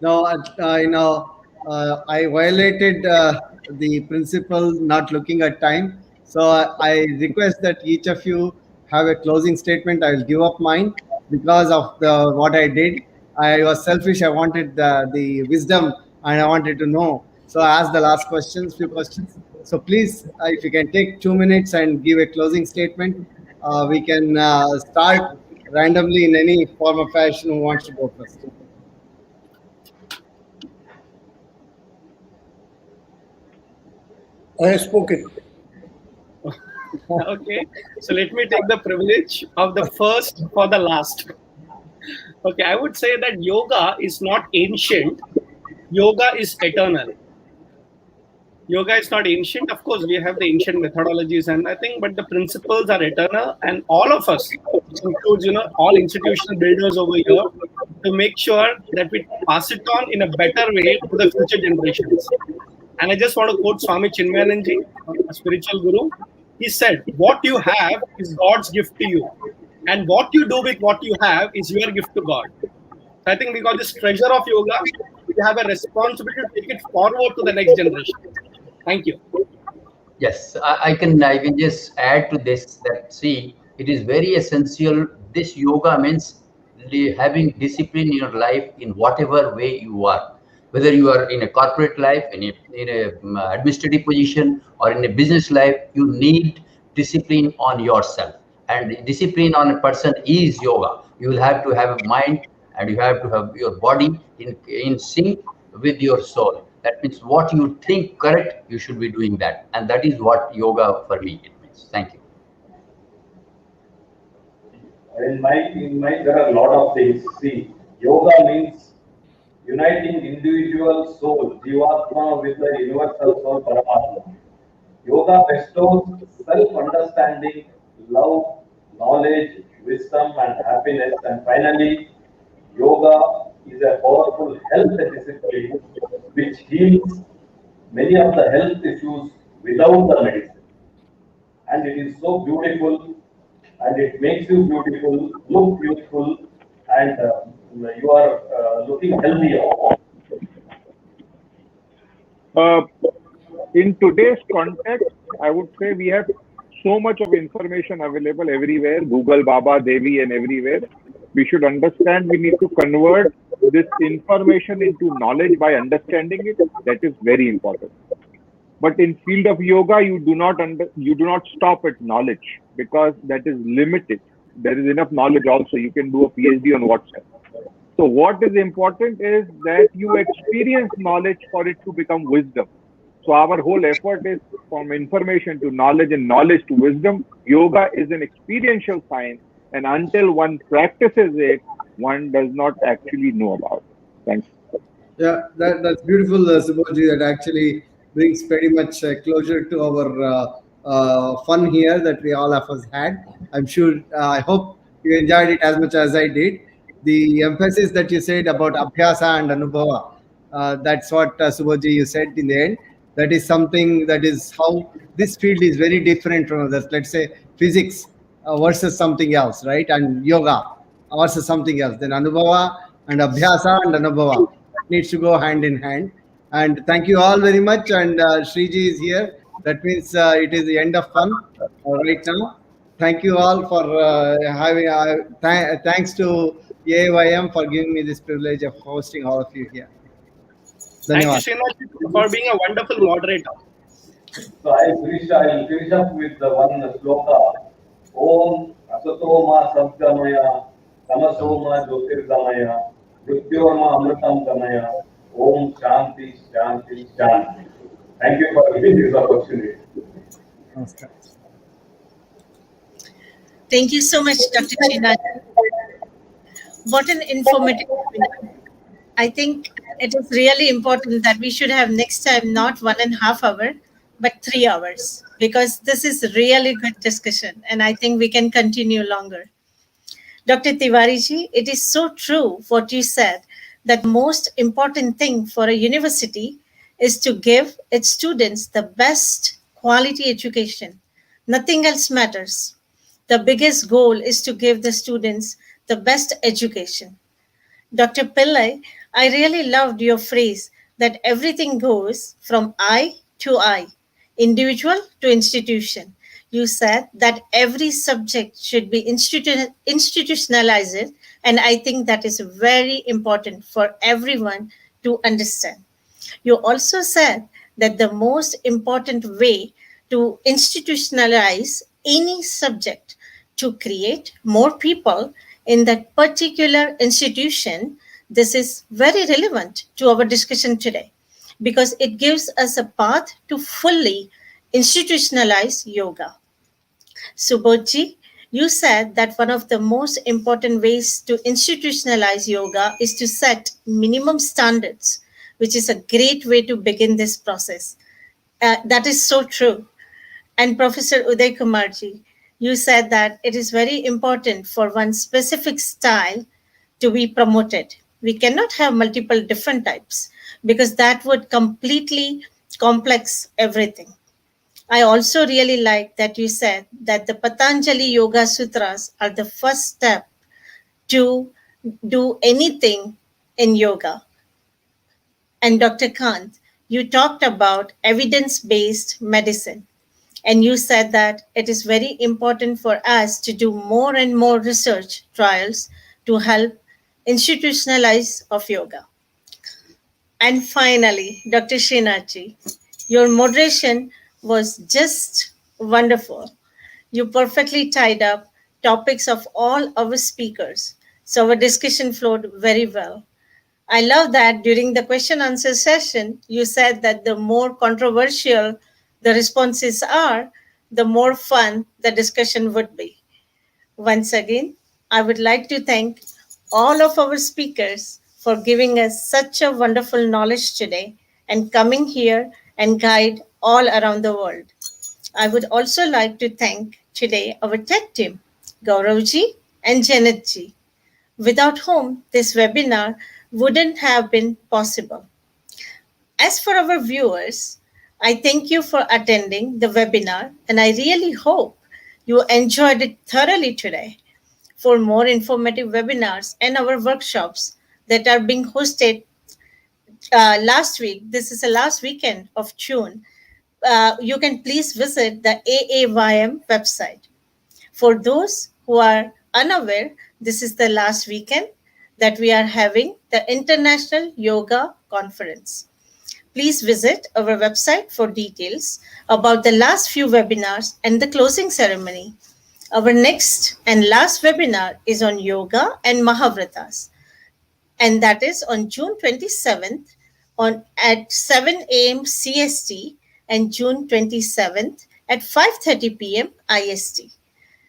No, I violated the principle not looking at time. So I request that each of you have a closing statement. I will give up mine because of what I did. I was selfish. I wanted the wisdom and I wanted to know. So I asked the last questions, few questions. So please, if you can take 2 minutes and give a closing statement, we can start randomly in any form of fashion. Who wants to go first? I have spoken. Okay, so let me take the privilege of the first for the last. Okay, I would say that yoga is not ancient, yoga is eternal. Yoga is not ancient. Of course, we have the ancient methodologies and I think, but the principles are eternal, and all of us, which includes all institutional builders over here, to make sure that we pass it on in a better way to the future generations. And I just want to quote Swami Chinmayanandaji, a spiritual guru. He said, "What you have is God's gift to you, and what you do with what you have is your gift to God." So I think we got this treasure of yoga. We have a responsibility to take it forward to the next generation. Thank you. Yes, I can just add to this that see, it is very essential. This yoga means having discipline in your life in whatever way you are, whether you are in a corporate life, in a administrative position, or in a business life. You need discipline on yourself, and discipline on a person is yoga. You will have to have a mind, and you have to have your body in sync with your soul. That means what you think correct, you should be doing that. And that is what yoga for me it means. Thank you. In my, there are a lot of things. See, yoga means uniting individual soul, Jivatma, with the universal soul, Paramatma. Yoga bestows self-understanding, love, knowledge, wisdom, and happiness. And finally, yoga is a powerful health discipline which heals many of the health issues without the medicine. And it is so beautiful, and it makes you beautiful, look youthful, and you are looking healthier. Uh, in today's context, I would say we have so much of information available everywhere, Google, Baba, Devi, and everywhere. We should understand we need to convert this information into knowledge by understanding it. That is very important. But in field of yoga, you do not stop at knowledge because that is limited. There is enough knowledge also. You can do a PhD on WhatsApp. So what is important is that you experience knowledge for it to become wisdom. So our whole effort is from information to knowledge and knowledge to wisdom. Yoga is an experiential science, and until one practices it, one does not actually know about it. Thanks. Yeah, that's beautiful, Subhaji. That actually brings pretty much closure to our fun here that we all of us had. I'm sure, I hope you enjoyed it as much as I did. The emphasis that you said about Abhyasa and Anubhava, that's what Subhaji you said in the end. That is something that is how this field is very different from others. Let's say physics versus something else, right? And yoga versus something else. Then Anubhava and Abhyasa and Anubhava needs to go hand in hand. And thank you all very much. And Sriji is here. That means it is the end of fun right now. Thank you all for having. Thanks to AYM for giving me this privilege of hosting all of you here. Thank you, Dhanyawad. Srinath, for being a wonderful moderator. So I'll finish up with the one sloka. Om Asatoma Sadgamaya Tamasoma Jyotirgamaya Mrityorma Amritam Gamaya Om Shanti Shanti Shanti. Thank you for giving this opportunity. Namaskar. Thank you so much, Dr. Srinath. What an informative webinar. I think it is really important that we should have next time not 1.5 hours, but 3 hours, because this is really good discussion, and I think we can continue longer. Dr. Tiwariji, it is so true what you said, that the most important thing for a university is to give its students the best quality education. Nothing else matters. The biggest goal is to give the students the best education. Dr. Pillai, I really loved your phrase that everything goes from I to I, individual to institution. You said that every subject should be institutionalized, and I think that is very important for everyone to understand. You also said that the most important way to institutionalize any subject to create more people in that particular institution. This is very relevant to our discussion today because it gives us a path to fully institutionalize yoga. Subodhji, you said that one of the most important ways to institutionalize yoga is to set minimum standards, which is a great way to begin this process. That is so true. And Professor Uday Kumarji, you said that it is very important for one specific style to be promoted. We cannot have multiple different types because that would completely complex everything. I also really like that you said that the Patanjali Yoga Sutras are the first step to do anything in yoga. And Dr. Kant, you talked about evidence based medicine. And you said that it is very important for us to do more and more research trials to help institutionalize of yoga. And finally, Dr. Srinathji, your moderation was just wonderful. You perfectly tied up topics of all our speakers. So our discussion flowed very well. I love that during the question answer session, you said that the more controversial the responses are, the more fun the discussion would be. Once again, I would like to thank all of our speakers for giving us such a wonderful knowledge today and coming here and guide all around the world. I would also like to thank today our tech team, Gauravji and Janetji, without whom this webinar wouldn't have been possible. As for our viewers, I thank you for attending the webinar and I really hope you enjoyed it thoroughly today. For more informative webinars and our workshops that are being hosted last week, this is the last weekend of June, you can please visit the AAYM website. For those who are unaware, this is the last weekend that we are having the International Yoga Conference. Please visit our website for details about the last few webinars and the closing ceremony. Our next and last webinar is on yoga and Mahavratas, and that is on June 27th at 7 a.m. CST and June 27th at 5:30 p.m. IST.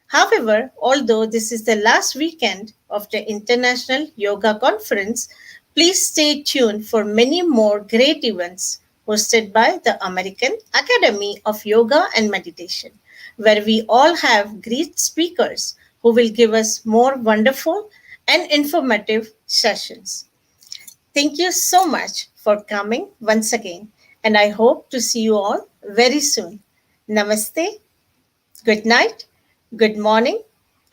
However, although this is the last weekend of the International Yoga Conference, Please stay tuned for many more great events hosted by the American Academy of Yoga and Meditation, where we all have great speakers who will give us more wonderful and informative sessions. Thank you so much for coming once again, and I hope to see you all very soon. Namaste, good night, good morning,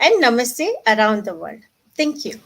and namaste around the world. Thank you.